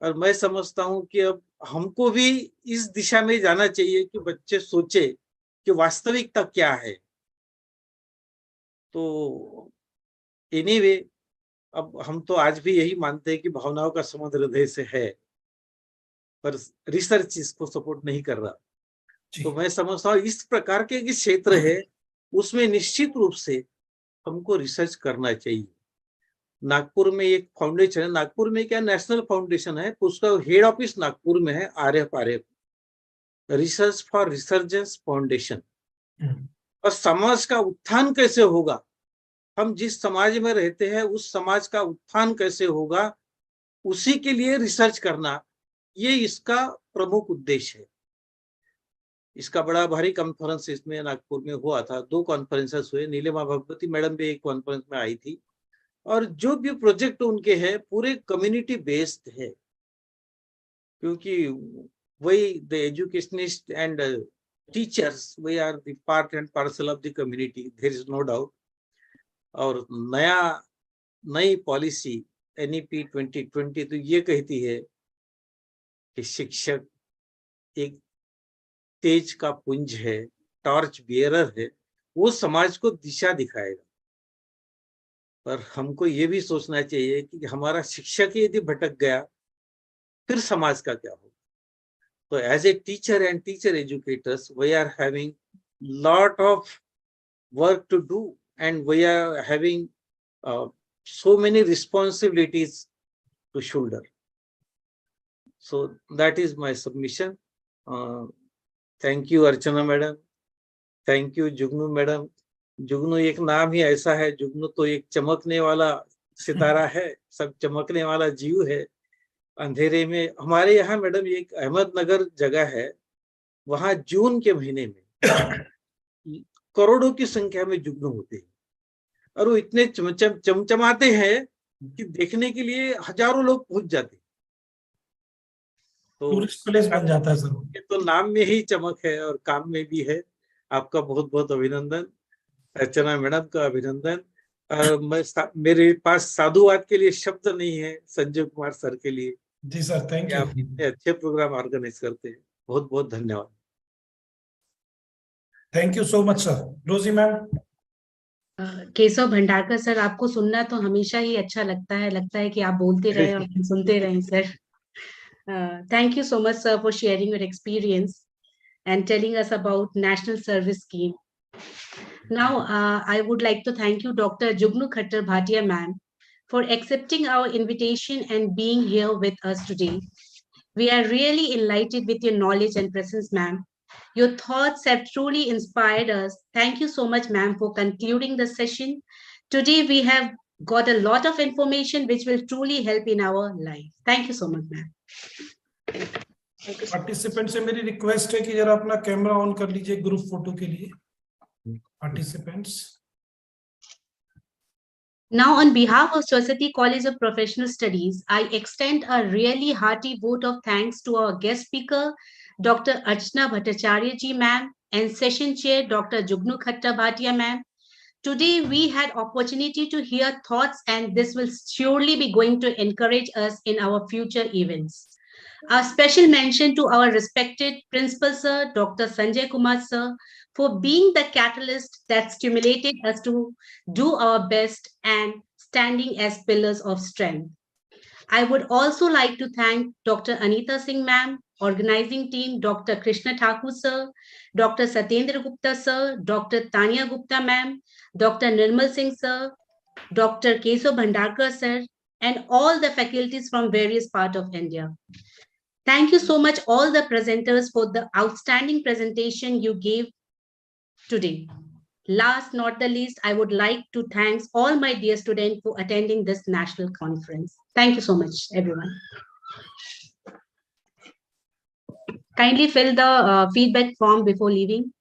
और मैं समझता हूं कि अब हमको भी इस दिशा में जाना चाहिए कि बच्चे सोचे कि वास्तविकता क्या है। तो एनीवे, अब हम तो आज भी यही मानते हैं कि भावनाओं का संबंध हृदय से है, पर रिसर्च इसको सपोर्ट नहीं कर रहा। तो मैं समझता हूँ इस प्रकार के क्षेत्र है, उसमें निश्चित रूप से हमको रिसर्च करना चाहिए। नागपुर में एक फाउंडेशन है, नागपुर में क्या नेशनल फाउंडेशन है, उसका हेड ऑफिस नागपुर में है, RFRF, research for resurgence foundation. और समाज का उत्थान कैसे होगा, हम जिस समाज में रहते हैं उस समाज का उत्थान कैसे होगा, उसी के लिए रिसर्च करना, ये इसका प्रमुख उद्देश्य है। इसका बड़ा भारी कॉन्फ्रेंस इसमें नागपुर में हुआ था, 2 कॉन्फ्रेंसेस हुए, नीलिमा भगवती मैडम भी एक कॉन्फ्रेंस में आई थी। और जो भी प्रोजेक्ट उनके हैं पूरे कम्युनिटी बेस्ड है, क्योंकि वही the educationist and teachers, we are the part and parcel of the community, there is no doubt. और नई पॉलिसी NEP 2020 तो ये कहती है कि शिक्षक एक तेज का पुंज है, टॉर्च बियरर है, वो समाज को दिशा दिखाएगा। पर हमको ये भी सोचना चाहिए कि हमारा शिक्षक यदि भटक गया, फिर समाज का क्या होगा। तो as a teacher and teacher educators, we are having lot of work to do, and we are having so many responsibilities to shoulder. So that is my submission. Thank you, Archana madam. Thank you, Jugnu madam. जुगनू एक नाम ही ऐसा है, जुगनू तो एक चमकने वाला सितारा है, सब चमकने वाला जीव है अंधेरे में। हमारे यहाँ मैडम एक अहमदनगर जगह है, वहां जून के महीने में करोड़ों की संख्या में जुगनू होते हैं, और वो इतने चमचमाते हैं कि देखने के लिए हजारों लोग पहुंच जाते हैं। तो टूरिस्ट प्लेस बन जाता है सर। ये तो नाम में ही चमक है और काम में भी है। आपका बहुत बहुत अभिनंदन, अर्चना मैडम का अभिनंदन। मेरे पास साधुवाद के लिए शब्द नहीं है संजय कुमार सर के लिए। जी सर, थैंक यू। आप इतने अच्छे प्रोग्राम ऑर्गेनाइज करते हैं, बहुत बहुत धन्यवाद। Thank you so much sir. रोजी मैम। केशव भंडारकर सर, आपको सुनना तो हमेशा ही अच्छा लगता है कि आप बोलते रहे और हम सुनते रहे sir. Thank you so much sir for sharing your experience and telling us about National Service Scheme. Now, I would like to thank you, Dr. Jugnu Khattar Bhatia ma'am, for accepting our invitation and being here with us today. We are really enlightened with your knowledge and presence, ma'am. Your thoughts have truly inspired us. Thank you so much, ma'am, for concluding the session. Today, we have got a lot of information which will truly help in our life. Thank you so much, ma'am. Participant से मेरी request है कि जरा अपना camera on कर लीजिए group photo के लिए participants. Now, on behalf of Saraswati College of Professional Studies, I extend a really hearty vote of thanks to our guest speaker, Dr. Archana Bhattacharya ji ma'am, and session chair, Dr. Jugnu Khattar Bhatia ma'am. Today, we had opportunity to hear thoughts, and this will surely be going to encourage us in our future events. A special mention to our respected principal sir, Dr. Sanjay Kumar sir, for being the catalyst that stimulated us to do our best and standing as pillars of strength. I would also like to thank Dr. Anita Singh ma'am, organizing team, Dr. Krishna Thakur sir, Dr. Satyendra Gupta sir, Dr. Tanya Gupta ma'am, Dr. Nirmal Singh sir, Dr. Keshav Bhandarkar sir, and all the faculties from various parts of India. Thank you so much all the presenters for the outstanding presentation you gave today. Last not the least, I would like to thank all my dear students for attending this national conference. Thank you so much, everyone. Kindly fill the feedback form before leaving.